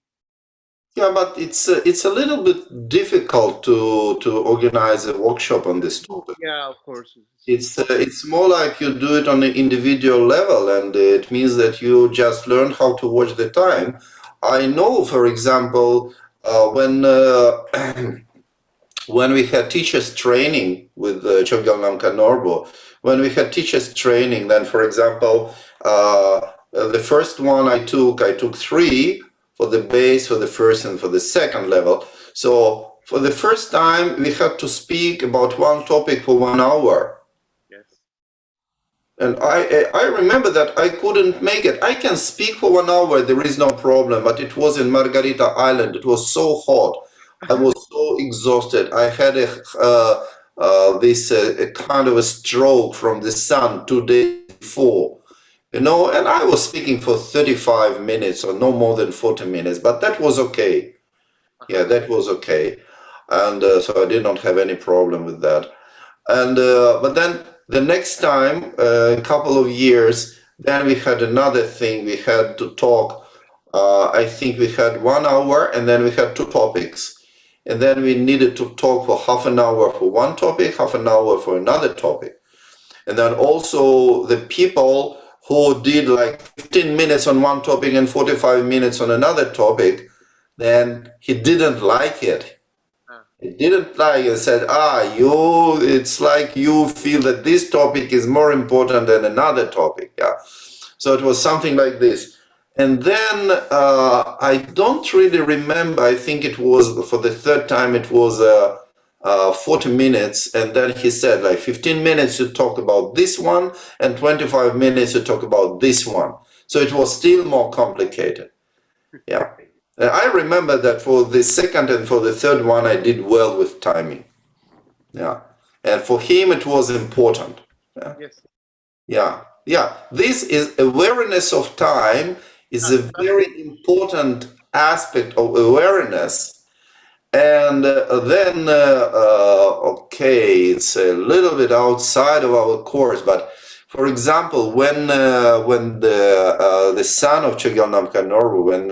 [SPEAKER 1] Yeah, but it's a little bit difficult to organize a workshop on this topic.
[SPEAKER 3] Yeah, of course.
[SPEAKER 1] It's more like you do it on an individual level, and it means that you just learn how to watch the time. I know, for example, when we had teachers training with Chogyal Namkha Norbo, when we had teachers training, then, for example, the first one I took 3 for the base, for the first and for the second level. So for the first time, we had to speak about one topic for 1 hour.
[SPEAKER 3] Yes.
[SPEAKER 1] And I remember that I couldn't make it. I can speak for 1 hour, there is no problem, but it was in Margarita Island. It was so hot. I was so exhausted. I had a kind of a stroke from the sun 2 days before, you know, and I was speaking for 35 minutes or no more than 40 minutes, but that was okay. Yeah, that was okay. And so I did not have any problem with that. And but then the next time, a couple of years, then we had another thing. We had to talk. I think we had 1 hour, and then we had 2 topics, and then we needed to talk for half an hour for one topic, half an hour for another topic, and then also the people who did like 15 minutes on one topic and 45 minutes on another topic, then he didn't like it. He didn't like it, said, it's like you feel that this topic is more important than another topic. Yeah. So it was something like this. And then I don't really remember, I think it was for the third time, it was 40 minutes. And then he said like 15 minutes you talk about this one and 25 minutes you talk about this one. So it was still more complicated. Yeah. I remember that for the second and for the third one, I did well with timing. Yeah. And for him, it was important. Yeah.
[SPEAKER 3] Yes.
[SPEAKER 1] Yeah. Yeah. This is awareness of time is a very important aspect of awareness. And then, okay, it's a little bit outside of our course, but for example, when the son of Chogyal Namkhai Norbu, when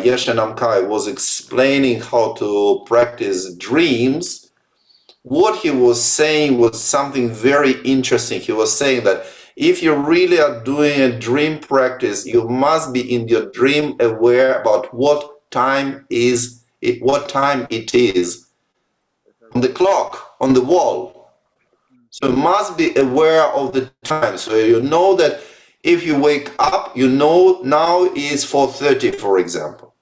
[SPEAKER 1] Yeshe Namkhai was explaining how to practice dreams, what he was saying was something very interesting. He was saying that if you really are doing a dream practice, you must be in your dream aware about what time it is on the clock, on the wall. So you must be aware of the time. So you know that if you wake up, you know now is 4:30, for example.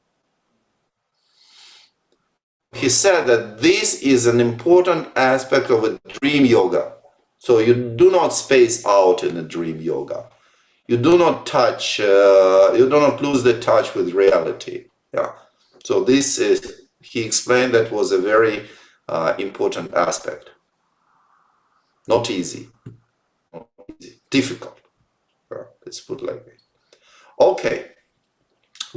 [SPEAKER 1] He said that this is an important aspect of a dream yoga. So you do not space out in a dream yoga. You do not touch, you do not lose the touch with reality. Yeah. So this is, he explained that was a very important aspect. Not easy. Not easy. Difficult. Let's put it like this. Okay,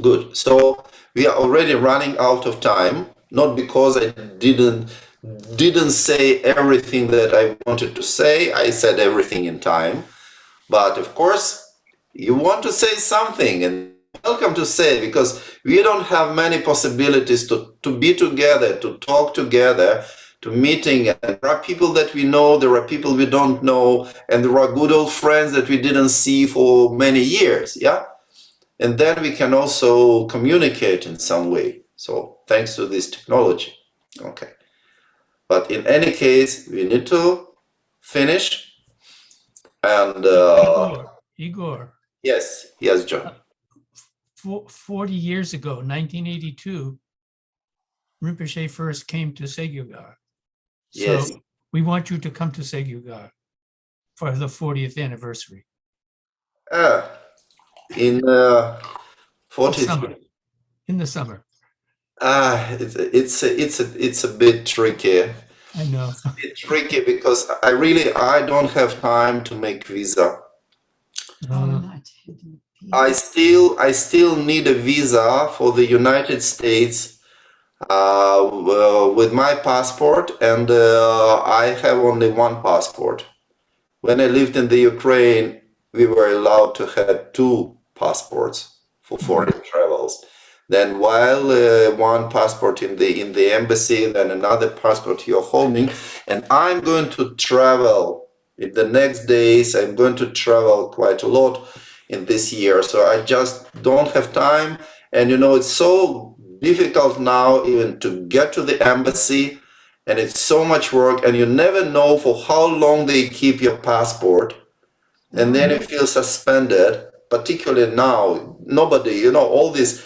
[SPEAKER 1] good. So we are already running out of time, not because I didn't say everything that I wanted to say. I said everything in time, but of course you want to say something, and welcome to say, because we don't have many possibilities to be together, to talk together, to meeting, and there are people that we know, there are people we don't know, and there are good old friends that we didn't see for many years, yeah? And then we can also communicate in some way. So thanks to this technology. Okay. But in any case, we need to finish. And
[SPEAKER 10] Igor.
[SPEAKER 1] Yes, John.
[SPEAKER 10] 40 years ago, 1982, Rinpoche first came to Segyogar.
[SPEAKER 1] Yes.
[SPEAKER 10] So we want you to come to Segyogar for the 40th anniversary.
[SPEAKER 1] In 40th.
[SPEAKER 10] In the summer.
[SPEAKER 1] It's a bit tricky.
[SPEAKER 10] I know.
[SPEAKER 1] It's a bit tricky because I don't have time to make visa. I still need a visa for the United States with my passport, and I have only one passport. When I lived in the Ukraine, we were allowed to have 2 passports for foreign travels. Then while one passport in the embassy, then another passport you're holding, and I'm going to travel in the next days. I'm going to travel quite a lot in this year, so I just don't have time. And you know, it's so difficult now even to get to the embassy, and it's so much work, and you never know for how long they keep your passport, and then you feel suspended. Particularly now, nobody, you know, all these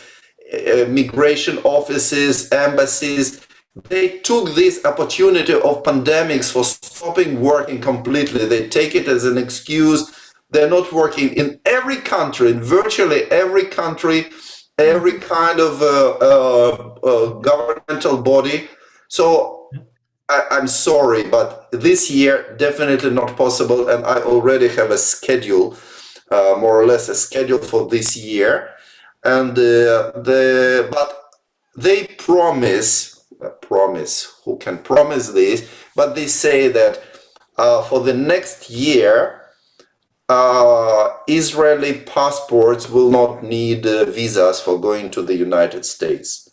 [SPEAKER 1] migration offices, embassies, they took this opportunity of pandemics for stopping working completely. They take it as an excuse. They're not working in every country, in virtually every country, every kind of governmental body. So I'm sorry, but this year definitely not possible, and I already have a schedule, more or less a schedule for this year, and but they promise who can promise this, but they say that for the next year, Israeli passports will not need visas for going to the United States.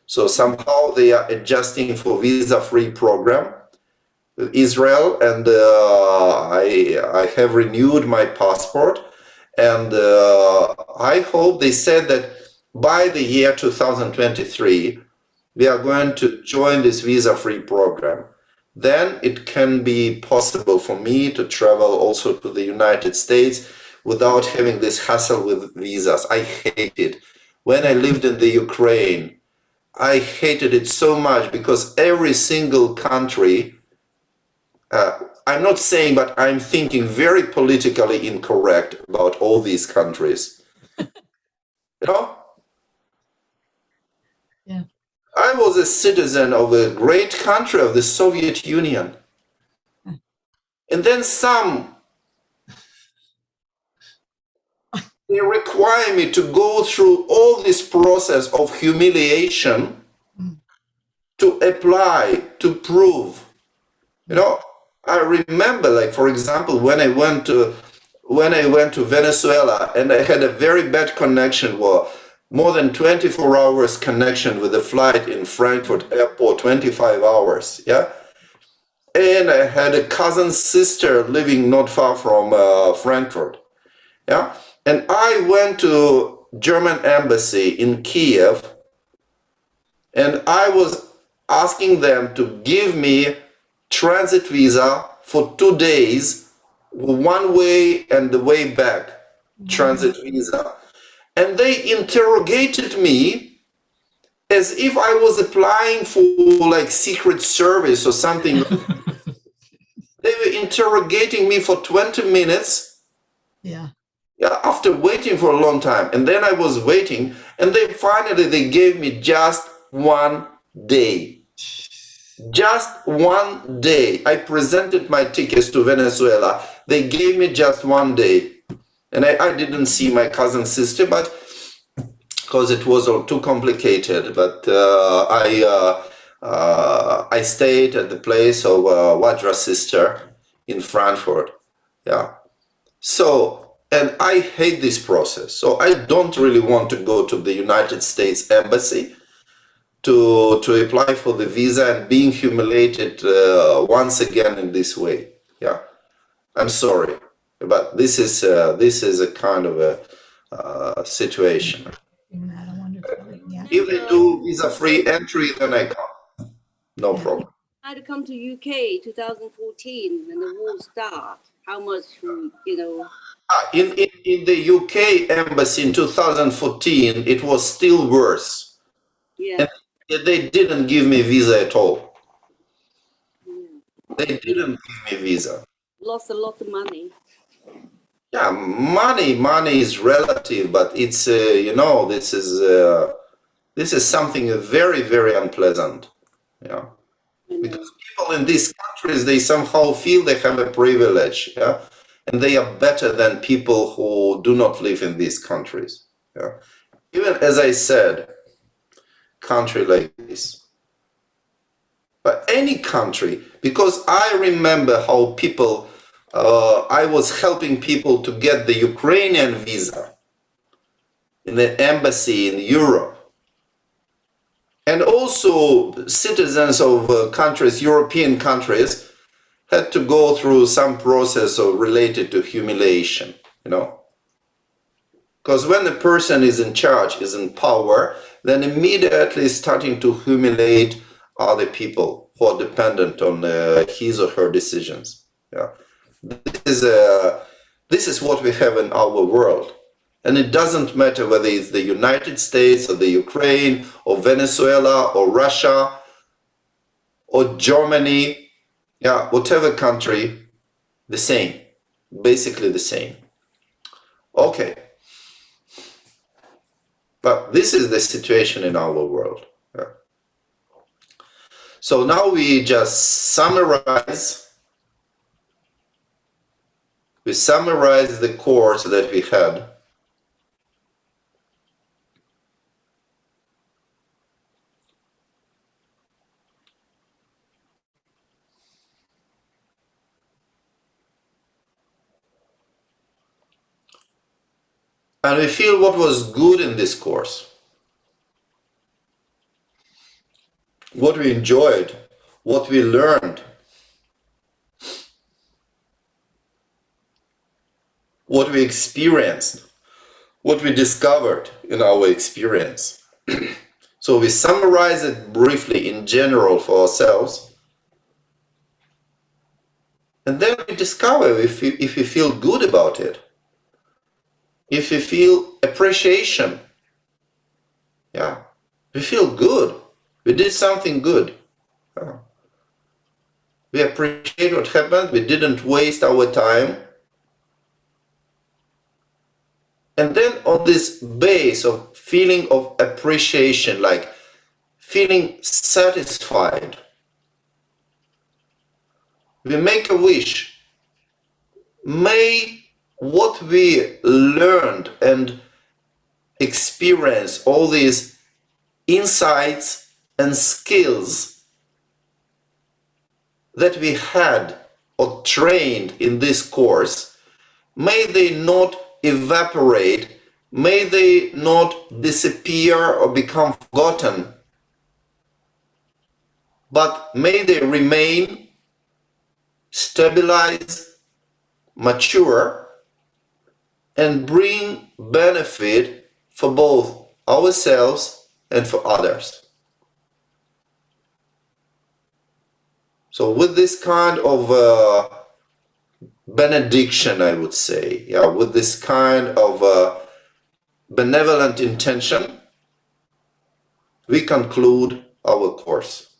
[SPEAKER 1] So somehow they are adjusting for visa-free program with Israel, and I have renewed my passport, and I hope, they said that by the year 2023, we are going to join this visa-free program. Then it can be possible for me to travel also to the United States without having this hassle with visas. I hate it. When I lived in the Ukraine, I hated it so much because every single country, I'm not saying, but I'm thinking very politically incorrect about all these countries. You know?
[SPEAKER 10] Yeah.
[SPEAKER 1] I was a citizen of a great country of the Soviet Union. And then they require me to go through all this process of humiliation to apply, to prove. You know, I remember, like, for example, when I went to Venezuela, and I had a very bad connection, more than 24 hours connection with a flight in Frankfurt airport, 25 hours, yeah? And I had a cousin sister living not far from Frankfurt, yeah? And I went to German embassy in Kiev, and I was asking them to give me transit visa for 2 days, one way and the way back, transit visa. And they interrogated me as if I was applying for like Secret Service or something. They were interrogating me for 20 minutes.
[SPEAKER 10] Yeah.
[SPEAKER 1] Yeah, after waiting for a long time. And then I was waiting, and they gave me just 1 day. Just 1 day. I presented my tickets to Venezuela. They gave me just 1 day. And I didn't see my cousin sister, but because it was all too complicated. But I stayed at the place of Wadra's sister in Frankfurt. Yeah. So, and I hate this process. So I don't really want to go to the United States Embassy to apply for the visa and being humiliated once again in this way. Yeah. I'm sorry, but this is a kind of a situation. If they do visa-free entry, then I come. No problem.
[SPEAKER 11] I had to come to UK 2014 when the war started. How much, you know?
[SPEAKER 1] In the UK embassy in 2014, it was still worse.
[SPEAKER 11] Yeah.
[SPEAKER 1] And they didn't give me visa at all. They didn't give me visa.
[SPEAKER 11] Lost a lot of money.
[SPEAKER 1] Yeah, money is relative, but it's you know, this is something very, very unpleasant. Yeah, because people in these countries, they somehow feel they have a privilege. Yeah, and they are better than people who do not live in these countries. Yeah, even as I said, country like this. But any country, because I remember how people, I was helping people to get the Ukrainian visa in the embassy in Europe. And also citizens of countries, European countries, had to go through some process related to humiliation, you know. Because when the person is in charge, is in power, then immediately starting to humiliate other people who are dependent on his or her decisions. Yeah, this is what we have in our world, and it doesn't matter whether it's the United States or the Ukraine or Venezuela or Russia or Germany, yeah, whatever country, the same, basically the same. Okay, but this is the situation in our world. Yeah. So now we just summarize the course that we had. And we feel what was good in this course, what we enjoyed, what we learned, what we experienced, what we discovered in our experience. So we summarize it briefly in general for ourselves. And then we discover if we feel good about it, if we feel appreciation. Yeah, we feel good. We did something good. We appreciate what happened. We didn't waste our time. And then on this base of feeling of appreciation, like feeling satisfied, we make a wish. May what we learned and experienced, all these insights and skills that we had or trained in this course, may they not evaporate, may they not disappear or become forgotten, but may they remain, stabilize, mature, and bring benefit for both ourselves and for others. So with this kind of benediction, I would say, yeah, with this kind of benevolent intention, we conclude our course.